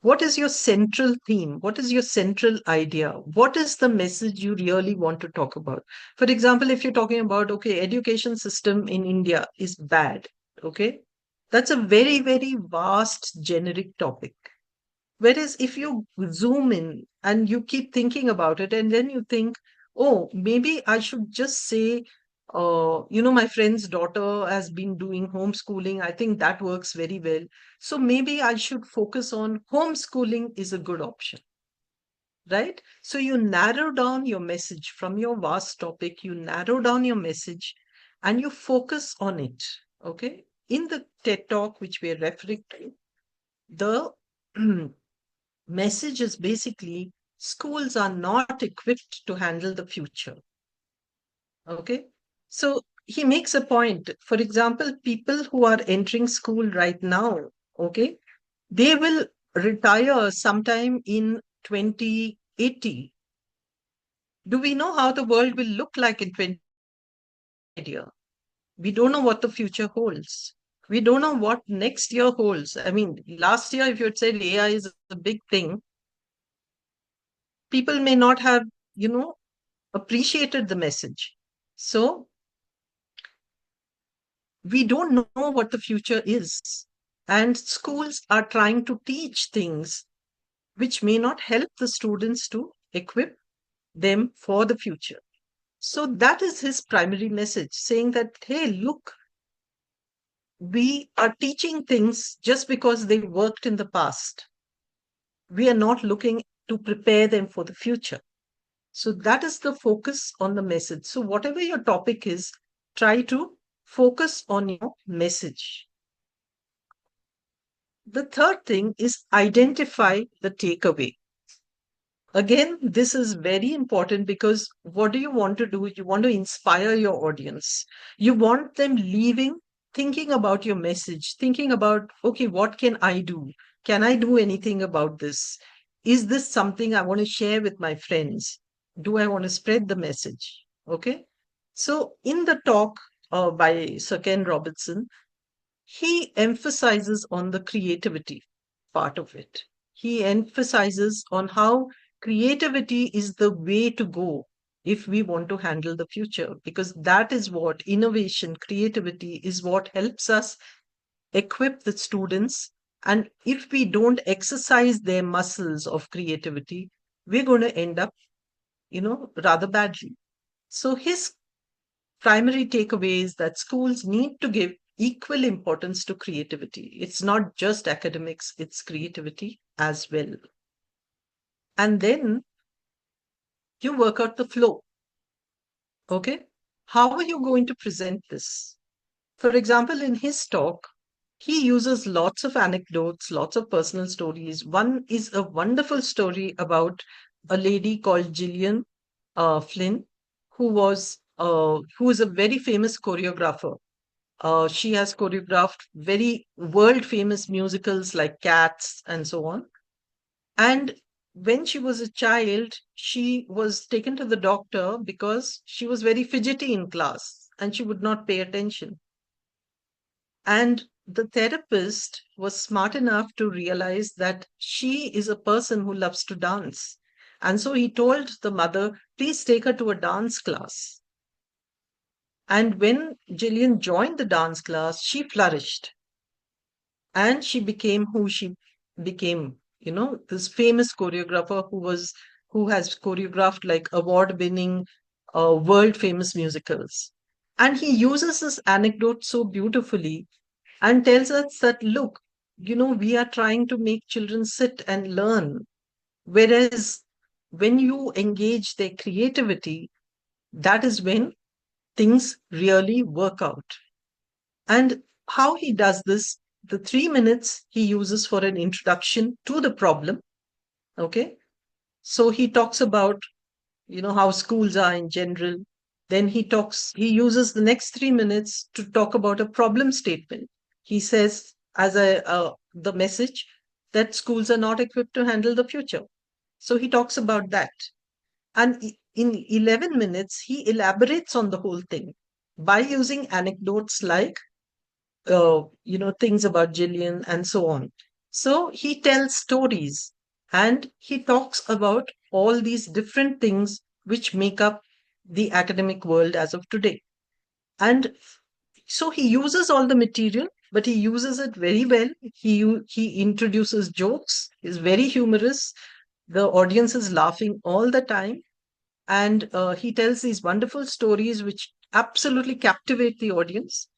L: What is your central theme? What is your central idea? What is the message you really want to talk about? For example, if you're talking about, okay, education system in India is bad. Okay. That's a very, very vast generic topic. Whereas if you zoom in and you keep thinking about it, and then you think, oh, maybe I should just say, my friend's daughter has been doing homeschooling. I think that works very well. So maybe I should focus on homeschooling is a good option, right? So you narrow down your message from your vast topic, you narrow down your message and you focus on it. Okay. In the TED talk, which we are referring to, the message is basically schools are not equipped to handle the future. Okay. So he makes a point. For example, people who are entering school right now, okay, they will retire sometime in 2080. Do we know how the world will look like in 20 years? We don't know what the future holds. We don't know what next year holds. I mean, last year, if you had said AI is a big thing, people may not have, appreciated the message. So we don't know what the future is. And schools are trying to teach things which may not help the students to equip them for the future. So that is his primary message, saying that, hey, look, we are teaching things just because they worked in the past. We are not looking to prepare them for the future. So that is the focus on the message. So whatever your topic is, try to focus on your message. The third thing is identify the takeaway. Again, this is very important because what do you want to do? You want to inspire your audience. You want them leaving thinking about your message, thinking about, okay, what can I do? Can I do anything about this? Is this something I want to share with my friends? Do I want to spread the message? Okay. So in the talk by Sir Ken Robinson, he emphasizes on the creativity part of it. He emphasizes on how creativity is the way to go if we want to handle the future, because that is what innovation, creativity is what helps us equip the students. And if we don't exercise their muscles of creativity, we're going to end up, rather badly. So his primary takeaway is that schools need to give equal importance to creativity. It's not just academics, it's creativity as well. And then you work out the flow. Okay. How are you going to present this? For example, in his talk, he uses lots of anecdotes, lots of personal stories. One is a wonderful story about a lady called Gillian Flynn, who is a very famous choreographer. She has choreographed very world famous musicals like Cats and so on. And when she was a child, she was taken to the doctor because she was very fidgety in class and she would not pay attention. And the therapist was smart enough to realize that she is a person who loves to dance. And so he told the mother, please take her to a dance class. And when Gillian joined the dance class, she flourished and she became who she became. This famous choreographer who has choreographed like award-winning, world-famous musicals. And he uses this anecdote so beautifully and tells us that, look, we are trying to make children sit and learn. Whereas when you engage their creativity, that is when things really work out. And how he does this, the 3 minutes he uses for an introduction to the problem. Okay. So he talks about, how schools are in general. Then he uses the next 3 minutes to talk about a problem statement. He says, the message that schools are not equipped to handle the future. So he talks about that. And in 11 minutes, he elaborates on the whole thing by using anecdotes like, things about Gillian and so on. So he tells stories and he talks about all these different things which make up the academic world as of today. And so he uses all the material but he uses it very well. He introduces jokes, is very humorous. The audience is laughing all the time, and he tells these wonderful stories which absolutely captivate the audience.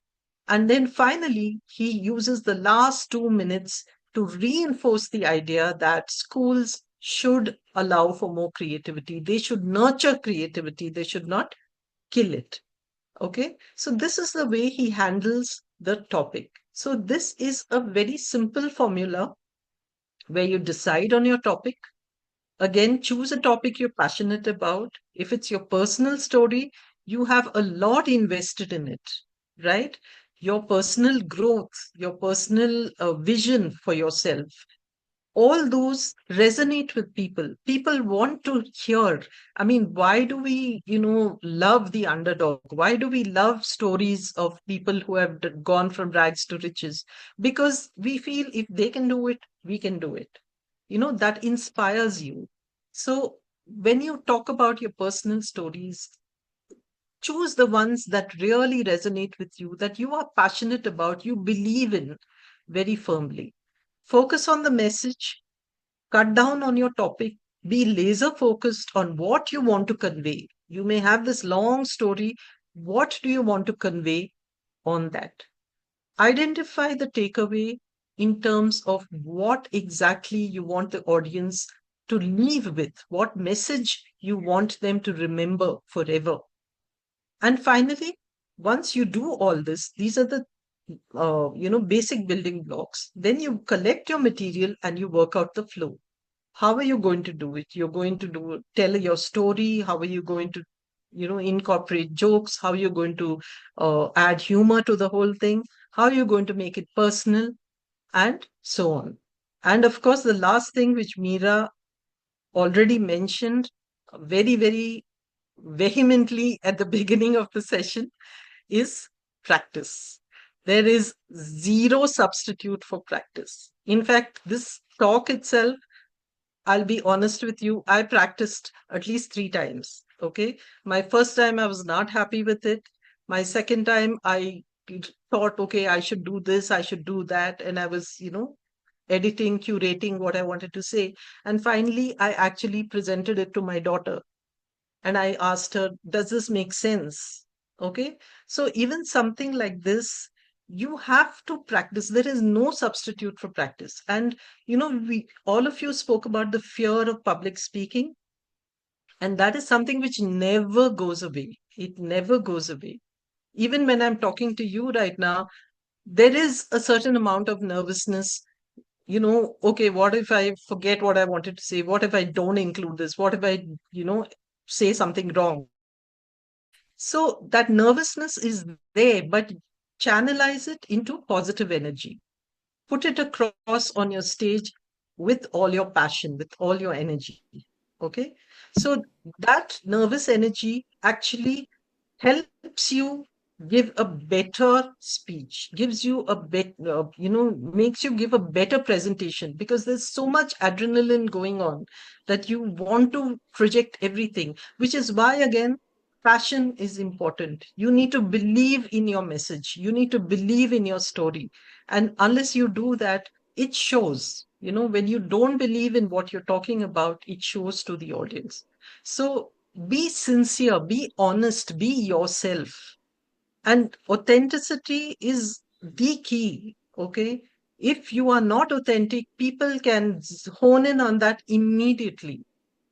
L: And then finally, he uses the last 2 minutes to reinforce the idea that schools should allow for more creativity. They should nurture creativity. They should not kill it. Okay. So this is the way he handles the topic. So this is a very simple formula where you decide on your topic. Again, choose a topic you're passionate about. If it's your personal story, you have a lot invested in it, right? Your personal growth, your personal vision for yourself, all those resonate with people. People want to hear. I mean, why do we, love the underdog? Why do we love stories of people who have gone from rags to riches? Because we feel if they can do it, we can do it. That inspires you. So when you talk about your personal stories, choose the ones that really resonate with you, that you are passionate about, you believe in very firmly. Focus on the message, cut down on your topic, be laser focused on what you want to convey. You may have this long story. What do you want to convey on that? Identify the takeaway in terms of what exactly you want the audience to leave with, what message you want them to remember forever. And finally, once you do all this, these are the basic building blocks. Then you collect your material and you work out the flow. How are you going to do it? You're going to tell your story. How are you going to incorporate jokes? How are you going to add humor to the whole thing? How are you going to make it personal? And so on. And of course, the last thing which Meera already mentioned very, very vehemently at the beginning of the session is practice. There is zero substitute for practice. In fact, this talk itself, I'll be honest with you, I practiced at least 3 times. Okay. My first time, I was not happy with it. My second time, I thought, okay, I should do this, I should do that. And I was, editing, curating what I wanted to say. And finally, I actually presented it to my daughter and I asked her, does this make sense? Okay. So even something like this, you have to practice. There is no substitute for practice. And, we all of you spoke about the fear of public speaking. And that is something which never goes away. It never goes away. Even when I'm talking to you right now, there is a certain amount of nervousness. Okay, what if I forget what I wanted to say? What if I don't include this? What if I, say something wrong? So that nervousness is there, but channelize it into positive energy. Put it across on your stage with all your passion, with all your energy. Okay. So that nervous energy actually helps you give a better speech, gives you a better, makes you give a better presentation because there's so much adrenaline going on that you want to project everything, which is why, again, passion is important. You need to believe in your message, you need to believe in your story. And unless you do that, it shows. When you don't believe in what you're talking about, it shows to the audience. So be sincere, be honest, be yourself. And authenticity is the key. Okay. If you are not authentic, people can hone in on that immediately.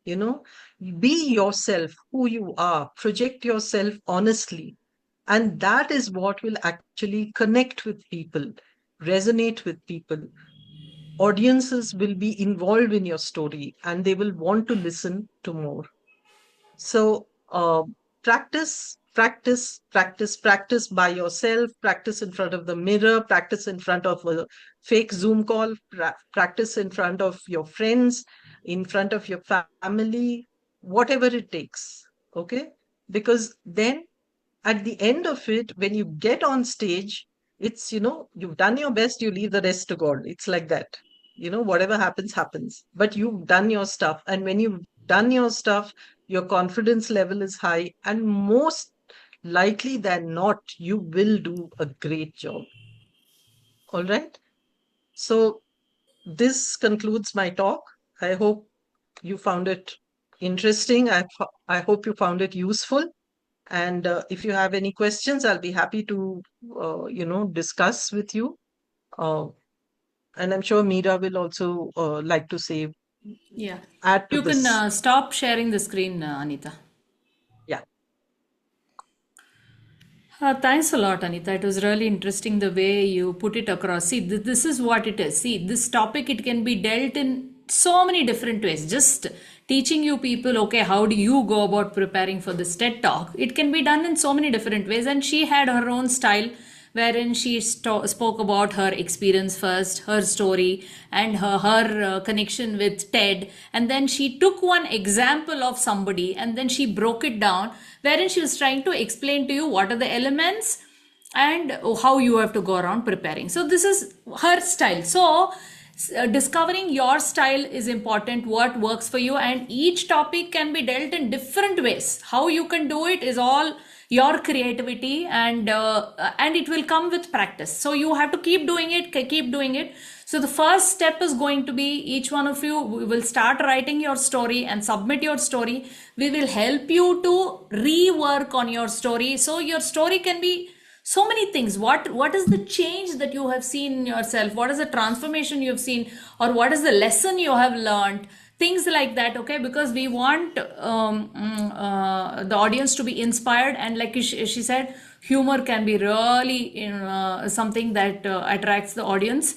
L: You know, be yourself, who you are, project yourself honestly. And that is what will actually connect with people, resonate with people. Audiences will be involved in your story and they will want to listen to more. So practice, practice, practice, practice by yourself, practice in front of the mirror, practice in front of a fake Zoom call, practice in front of your friends, in front of your family, whatever it takes. Okay. Because then at the end of it, when you get on stage, it's, you've done your best, you leave the rest to God. It's like that. Whatever happens, happens. But you've done your stuff. And when you've done your stuff, your confidence level is high. And most likely than not, you will do a great job. All right. So this concludes my talk. I hope you found it interesting. I hope you found it useful. And if you have any questions, I'll be happy to, discuss with you. Uh, and I'm sure Meera will also like to say,
B: Yeah.
L: add to
B: You can
L: this.
B: stop sharing the screen, Anita.
L: Yeah.
B: Thanks a lot, Anita. It was really interesting the way you put it across. See, this is what it is. See, this topic, it can be dealt in so many different ways. Just teaching you people, okay, how do you go about preparing for this TED talk? It can be done in so many different ways. And she had her own style wherein she spoke about her experience first, her story, and her connection with TED. And then she took one example of somebody and then she broke it down, wherein she was trying to explain to you what are the elements and how you have to go around preparing. So, this is her style. So, discovering your style is important, what works for you, and each topic can be dealt in different ways. How you can do it is all your creativity, and it will come with practice. So you have to keep doing it, keep doing it. So the first step is going to be, each one of you will start writing your story and submit your story. We will help you to rework on your story, so your story can be so many things. What is the change that you have seen in yourself? What is the transformation you have seen, or what is the lesson you have learned? Things like that, okay? Because we want the audience to be inspired, and like she said, humor can be really something that attracts the audience.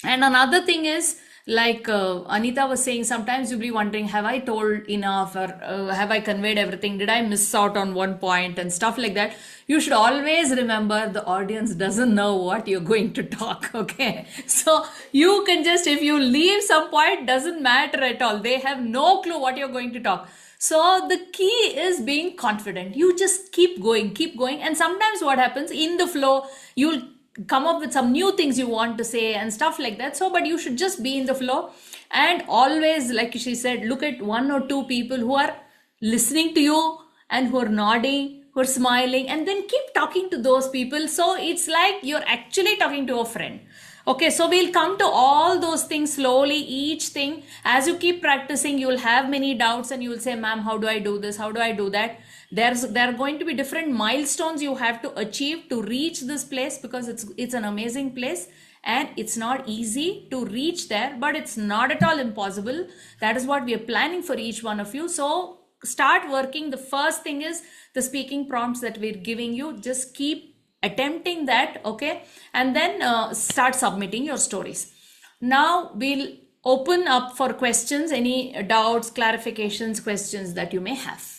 B: And another thing is, like Anita was saying, sometimes you'll be wondering, have I told enough, or have I conveyed everything? Did I miss out on one point and stuff like that? You should always remember the audience doesn't know what you're going to talk, okay? So you can just, if you leave some point, doesn't matter at all. They have no clue what you're going to talk. So the key is being confident. You just keep going, keep going. And sometimes what happens in the flow, you'll come up with some new things you want to say and stuff like that. So, but you should just be in the flow, and always, like she said, look at one or two people who are listening to you and who are nodding, who are smiling, and then keep talking to those people. So it's like you're actually talking to a friend. Okay, so we'll come to all those things slowly, each thing. As you keep practicing, you'll have many doubts and you'll say, ma'am, how do I do this? How do I do that? There are going to be different milestones you have to achieve to reach this place, because it's an amazing place, and it's not easy to reach there, but it's not at all impossible. That is what we are planning for each one of you. So start working. The first thing is the speaking prompts that we're giving you. Just keep attempting that, okay? And then start submitting your stories. Now we'll open up for questions, any doubts, clarifications, questions that you may have.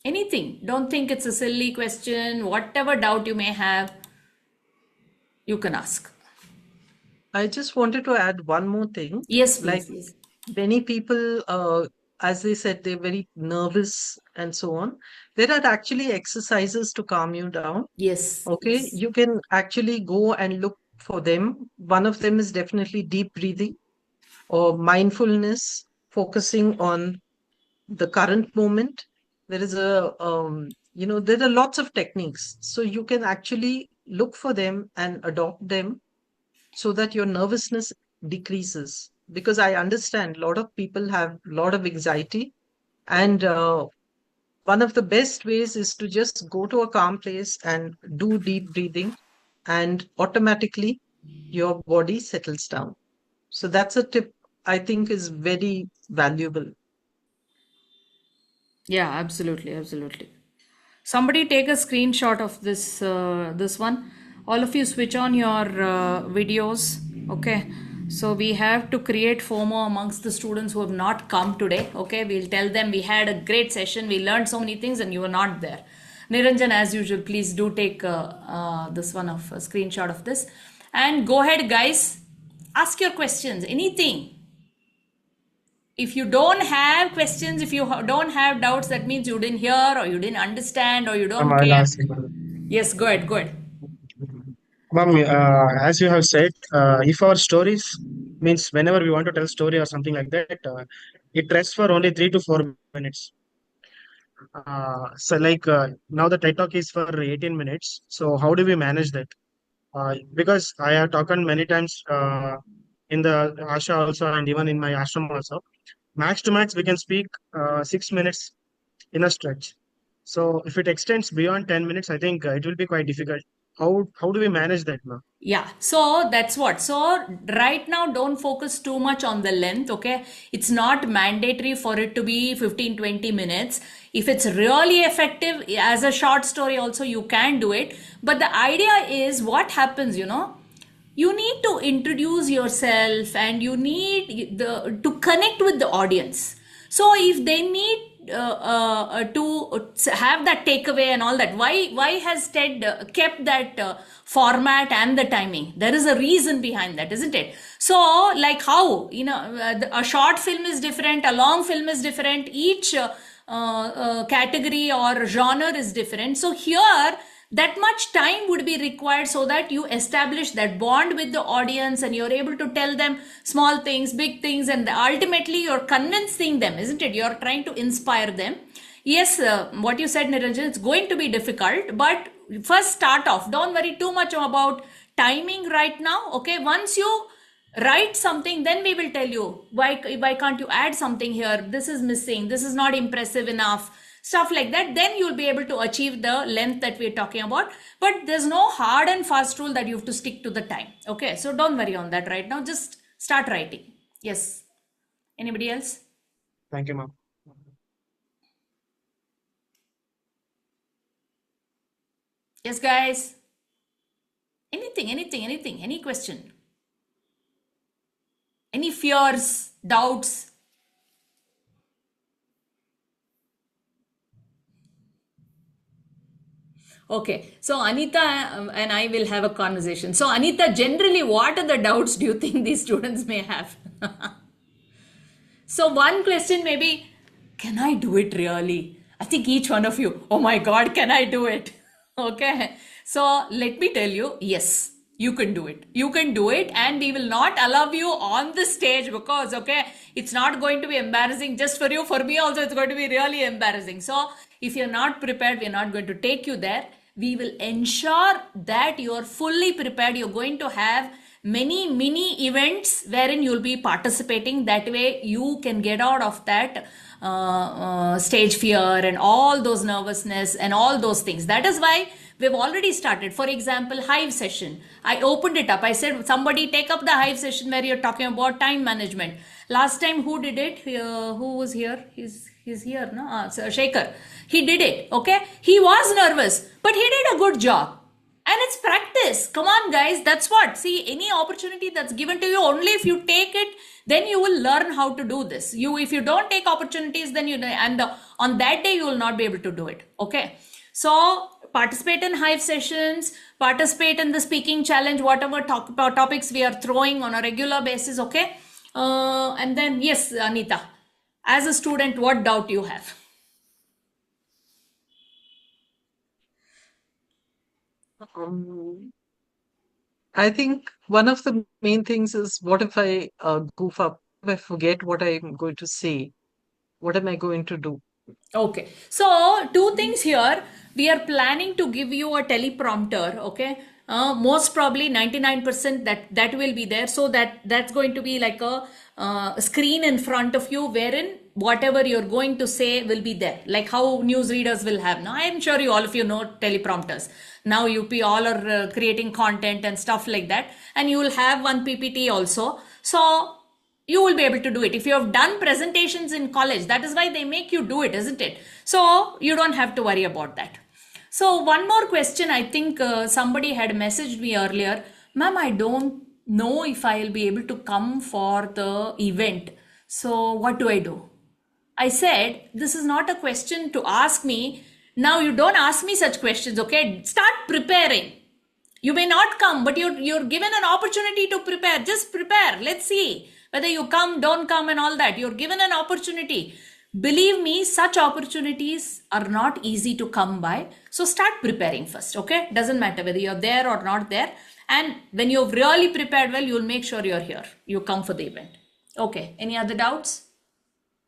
B: Anything. Don't think it's a silly question. Whatever doubt you may have, you can ask.
L: I just wanted to add one more thing.
B: Yes, please.
L: Like
B: Yes.
L: many people, as they said, they're very nervous and so on. There are actually exercises to calm you down.
B: Yes.
L: Okay,
B: Yes.
L: you can actually go and look for them. One of them is definitely deep breathing or mindfulness, focusing on the current moment. There is there are lots of techniques. So you can actually look for them and adopt them so that your nervousness decreases. Because I understand a lot of people have a lot of anxiety, and one of the best ways is to just go to a calm place and do deep breathing, and automatically your body settles down. So that's a tip I think is very valuable.
B: Yeah, absolutely, absolutely. Somebody take a screenshot of this one. All of you switch on your videos. Okay. So we have to create FOMO amongst the students who have not come today. Okay. We'll tell them we had a great session. We learned so many things and you were not there. Niranjan, as usual, please do take this one of a screenshot of this. And go ahead, guys. Ask your questions. Anything. If you don't have questions, if you don't have doubts, that means you didn't hear or you didn't understand or you don't
M: I'll
B: care.
M: ask you.
B: Yes, go ahead, go ahead.
M: Ma'am, as you have said, if our stories means whenever we want to tell story or something like that, it rests for only 3 to 4 minutes. Now the TED Talk is for 18 minutes. So how do we manage that? Because I have talked many times in the Asha also and even in my ashram also. Max to max, we can speak 6 minutes in a stretch. So if it extends beyond 10 minutes, I think it will be quite difficult. How do we manage that now?
B: Yeah, so that's what. So right now, don't focus too much on the length, okay? It's not mandatory for it to be 15-20 minutes. If it's really effective as a short story, also you can do it. But the idea is what happens, you need to introduce yourself and you need to connect with the audience. So if they need to have that takeaway and all that, why has TED kept that format and the timing? There is a reason behind that, isn't it? So like how a short film is different, a long film is different, each category or genre is different. So here that much time would be required so that you establish that bond with the audience and you're able to tell them small things, big things, and ultimately you're convincing them, isn't it? You're trying to inspire them. Yes, what you said, Niranjan, it's going to be difficult, but first start off. Don't worry too much about timing right now. Okay, once you write something, then we will tell you why can't you add something here, this is missing, this is not impressive enough, stuff like that. Then you'll be able to achieve the length that we're talking about. But there's no hard and fast rule that you have to stick to the time. Okay, so don't worry on that right now, just start writing. Yes, anybody else?
M: Thank you, ma'am.
B: Yes, guys, anything, any question, any fears, doubts? Okay, so Anitha and I will have a conversation. So Anitha, generally, what are the doubts do you think these students may have? So one question maybe, can I do it really? I think each one of you, oh my God, can I do it? Okay, so let me tell you, yes, you can do it. You can do it, and we will not allow you on the stage because, okay, it's not going to be embarrassing just for you. For me also, it's going to be really embarrassing. So if you're not prepared, we're not going to take you there. We will ensure that you're fully prepared. You're going to have many mini events wherein you'll be participating. That way you can get out of that stage fear and all those nervousness and all those things. That is why we've already started. For example, Hive session, I opened it up. I said, somebody take up the Hive session where you're talking about time management. Last time who did it? Who was here? He's here, no? So Shaker. He did it, okay? He was nervous, but he did a good job. And it's practice. Come on, guys. That's what. See, any opportunity that's given to you, only if you take it, then you will learn how to do this. If you don't take opportunities, then on that day, you will not be able to do it. Okay. So participate in Hive sessions, participate in the speaking challenge, whatever topics we are throwing on a regular basis. Okay. And then, yes, Anita, as a student, what doubt you have?
L: I think one of the main things is, what if I goof up? If I forget what I'm going to say, what am I going to do?
B: Okay, so two things here. We are planning to give you a teleprompter. Okay, most probably 99% that will be there. So that's going to be like a screen in front of you, wherein whatever you're going to say will be there, like how newsreaders will have. Now, I am sure all of you know teleprompters. Now UP all are creating content and stuff like that, and you will have one PPT also. So you will be able to do it. If you have done presentations in college, that is why they make you do it, isn't it? So you don't have to worry about that. So one more question, I think somebody had messaged me earlier. Ma'am, I don't know if I'll be able to come for the event. So what do I do? I said, this is not a question to ask me. Now you don't ask me such questions, okay? Start preparing. You may not come, but you're given an opportunity to prepare. Just prepare. Let's see whether you come, don't come, and all that. You're given an opportunity. Believe me, such opportunities are not easy to come by. So start preparing first, okay? Doesn't matter whether you're there or not there. And when you've really prepared well, you'll make sure you're here. You come for the event. Okay, any other doubts?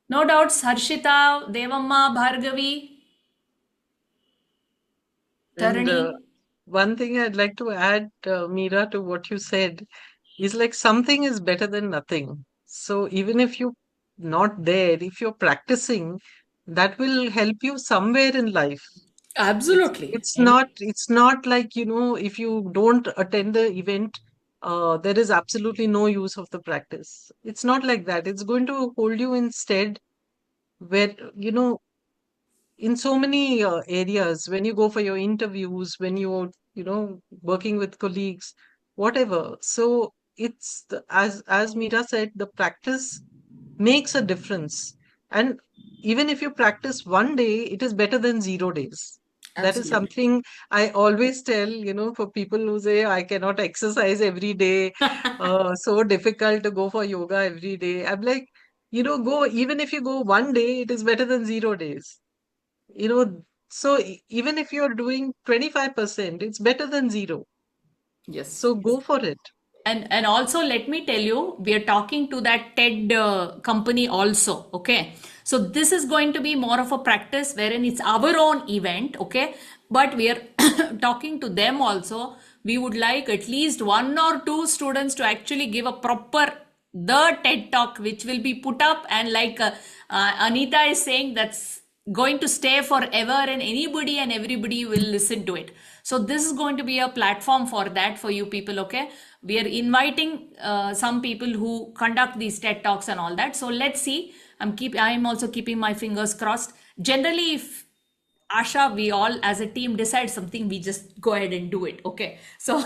B: No doubts, Harshita, Devamma, Bhargavi?
L: And
B: Tarani?
L: one thing I'd like to add, Meera, to what you said is like something is better than nothing. So even if you're not there, if you're practicing, that will help you somewhere in life.
B: Absolutely.
L: It's not like, if you don't attend the event, there is absolutely no use of the practice. It's not like that. It's going to hold you instead where, in so many areas, when you go for your interviews, when you're, working with colleagues, whatever. So as Meera said, the practice makes a difference. And even if you practice one day, it is better than 0 days. That is
B: Absolutely.
L: something I always tell, for people who say, I cannot exercise every day, so difficult to go for yoga every day. I'm like, go, even if you go one day, it is better than 0 days. You know, so even if you're doing 25%, it's better than zero.
B: Yes.
L: So go for it.
B: And also let me tell you, we are talking to that TED company also. Okay, so this is going to be more of a practice wherein it's our own event. Okay, but we are talking to them also. We would like at least one or two students to actually give a proper the TED talk, which will be put up, and like Anita is saying, that's going to stay forever, and anybody and everybody will listen to it. So this is going to be a platform for that, for you people. Okay, we are inviting some people who conduct these TED talks and all that. So let's see. I'm also keeping my fingers crossed. Generally, if Asha, we all as a team decide something, we just go ahead and do it. Okay, so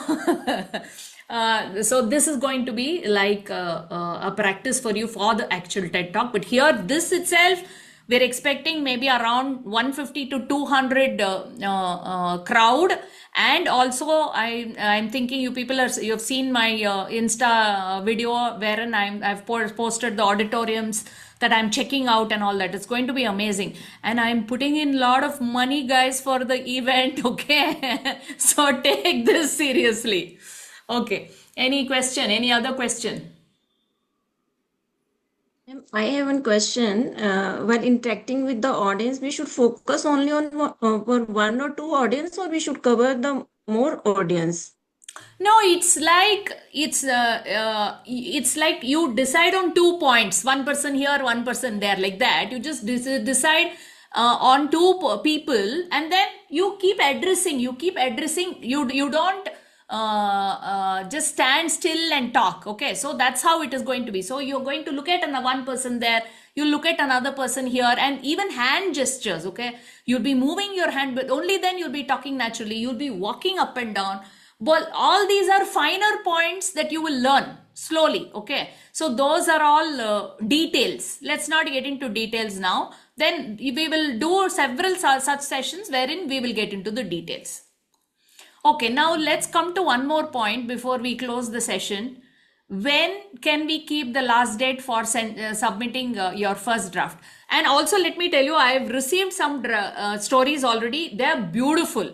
B: so this is going to be like a practice for you for the actual TED talk. But here, this itself, we're expecting maybe around 150 to 200 crowd. And also I'm thinking you have seen my Insta video wherein I've posted the auditoriums that I'm checking out and all that. It's going to be amazing, and I'm putting in a lot of money, guys, for the event. Okay, so take this seriously. Okay, any other question?
E: I have one question. While interacting with the audience, we should focus only on one or two audience, or we should cover the more audience.
B: No, it's like you decide on 2 points, one person here, one person there, like that. You just decide on two people, and then you keep addressing. You don't just stand still and talk. Okay, so that's how it is going to be. So you're going to look at one person there, you look at another person here, and even hand gestures. Okay, you'll be moving your hand, but only then you'll be talking naturally. You'll be walking up and down. Well, all these are finer points that you will learn slowly. Okay, so those are all details. Let's not get into details now. Then we will do several such sessions wherein we will get into the details. Okay, now let's come to one more point before we close the session. When can we keep the last date for submitting your first draft? And also, let me tell you, I have received some stories already. They are beautiful.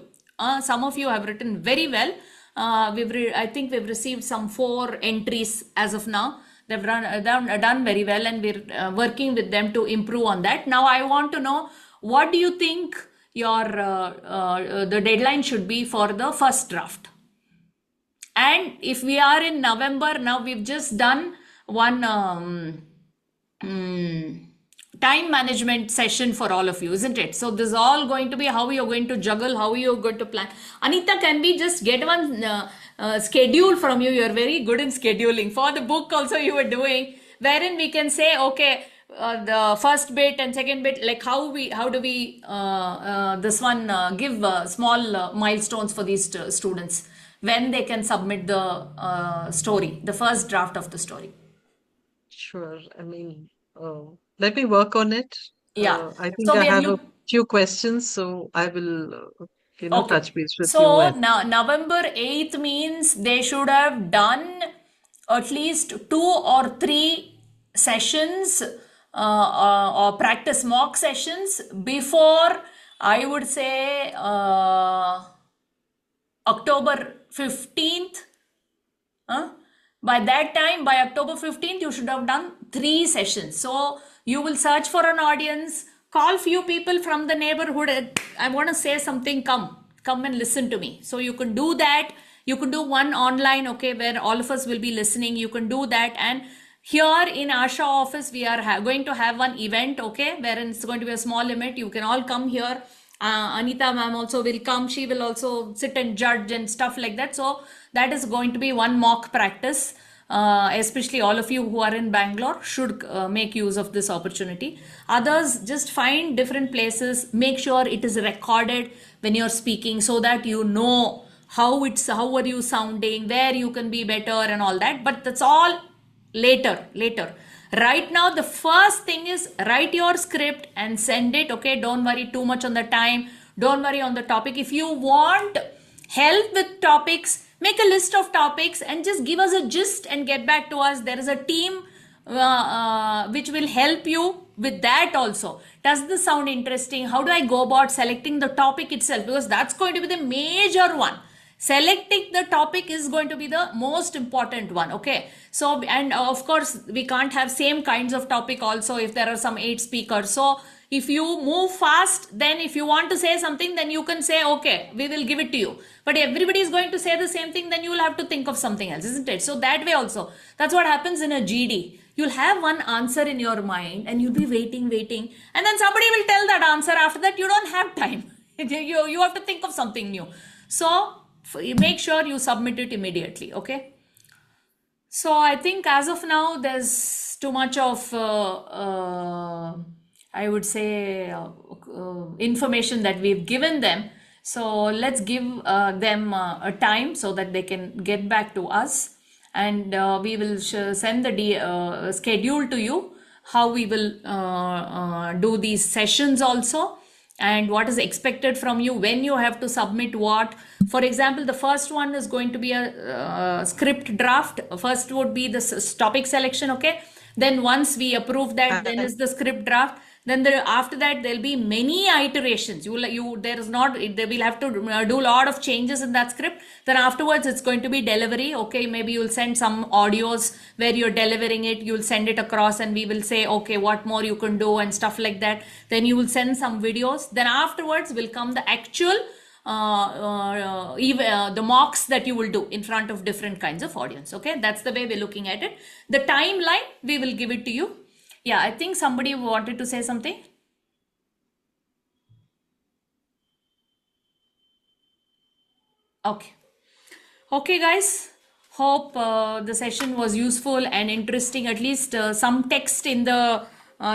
B: Some of you have written very well. I think we've received some 4 entries as of now. They've done very well, and we're working with them to improve on that. Now, I want to know, what do you think your the deadline should be for the first draft? And if we are in November, now we've just done one time management session for all of you, isn't it? So this is all going to be how you're going to juggle, how you're going to plan. Anita, can we just get one schedule from you? You're very good in scheduling. For the book also you were doing, wherein we can say, okay, the first bit and second bit, like how do we this one give small milestones for these students when they can submit the story, the first draft of the story.
L: Sure. I mean, let me work on it.
B: Yeah.
L: I think
B: So
L: I
B: we are
L: have a few questions, so I will,
B: okay.
L: touch base with you.
B: So now November 8th means they should have done at least 2 or 3 sessions or practice mock sessions before, I would say, October 15th. By that time, by October 15th, you should have done 3 sessions. So you will search for an audience, call few people from the neighborhood. I want to say something, come. come and listen to me. So you can do that. You can do one online, okay, where all of us will be listening. You can do that. And here in Asha office, we are going to have one event, okay, wherein it's going to be a small limit. You can all come here. Anitha ma'am also will come. She will also sit and judge and stuff like that. So that is going to be one mock practice. Especially all of you who are in Bangalore should make use of this opportunity. Others, just find different places. Make sure it is recorded when you're speaking so that you know how are you sounding, where you can be better and all that. But that's all later. Right now, the first thing is write your script and send it. Okay, don't worry too much on the time. Don't worry on the topic. If you want help with topics, make a list of topics and just give us a gist and get back to us. There is a team which will help you with that also. Does this sound interesting? How do I go about selecting the topic itself? Because that's going to be the major one. Selecting the topic is going to be the most important one. Okay, so and of course we can't have same kinds of topic also if there are some 8 speakers. So if you move fast, then if you want to say something, then you can say, okay, we will give it to you. But everybody is going to say the same thing, then you will have to think of something else, isn't it? So that way also, that's what happens in a GD. You'll have one answer in your mind and you'll be waiting. And then somebody will tell that answer. After that, you don't have time. You have to think of something new. So make sure you submit it immediately. Okay. So I think as of now, there's too much of I would say information that we've given them. So let's give them a time so that they can get back to us, and we will send the schedule to you, how we will do these sessions also, and what is expected from you, when you have to submit what. For example, the first one is going to be a script draft. First would be the topic selection, okay? Then once we approve that, then is the script draft. Then after that, there'll be many iterations. They will have to do a lot of changes in that script. Then afterwards, it's going to be delivery. Okay, maybe you'll send some audios where you're delivering it. You'll send it across and we will say, okay, what more you can do and stuff like that. Then you will send some videos. Then afterwards will come the actual the mocks that you will do in front of different kinds of audience. Okay, that's the way we're looking at it. The timeline, we will give it to you. Yeah, I think somebody wanted to say something. Okay guys, hope the session was useful and interesting. At least some text in the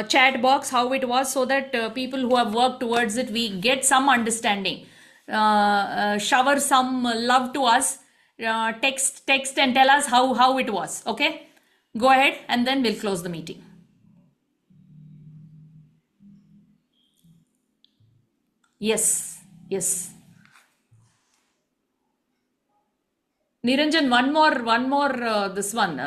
B: chat box how it was, so that people who have worked towards it, we get some understanding. Shower some love to us. Text and tell us how it was. Okay, go ahead and then we'll close the meeting. Yes. Niranjan, one more this one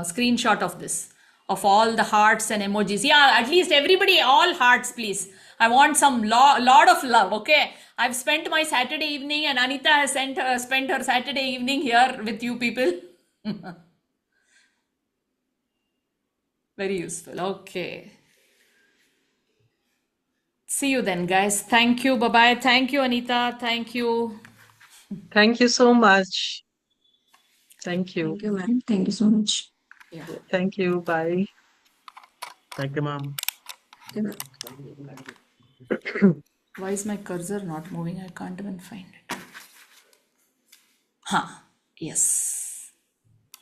B: screenshot of this, of all the hearts and emojis. Yeah, at least everybody, all hearts, please. I want some lot of love. Okay, I've spent my Saturday evening, and Anitha has spent her Saturday evening here with you people. Very useful. Okay. See you then, guys. Thank you. Bye-bye. Thank you, Anitha. Thank you.
L: Thank you so much. Thank you.
E: Thank you, ma'am. Thank you so much.
B: Yeah.
L: Thank you. Bye.
M: Thank you, ma'am.
B: Why is my cursor not moving? I can't even find it. Yes.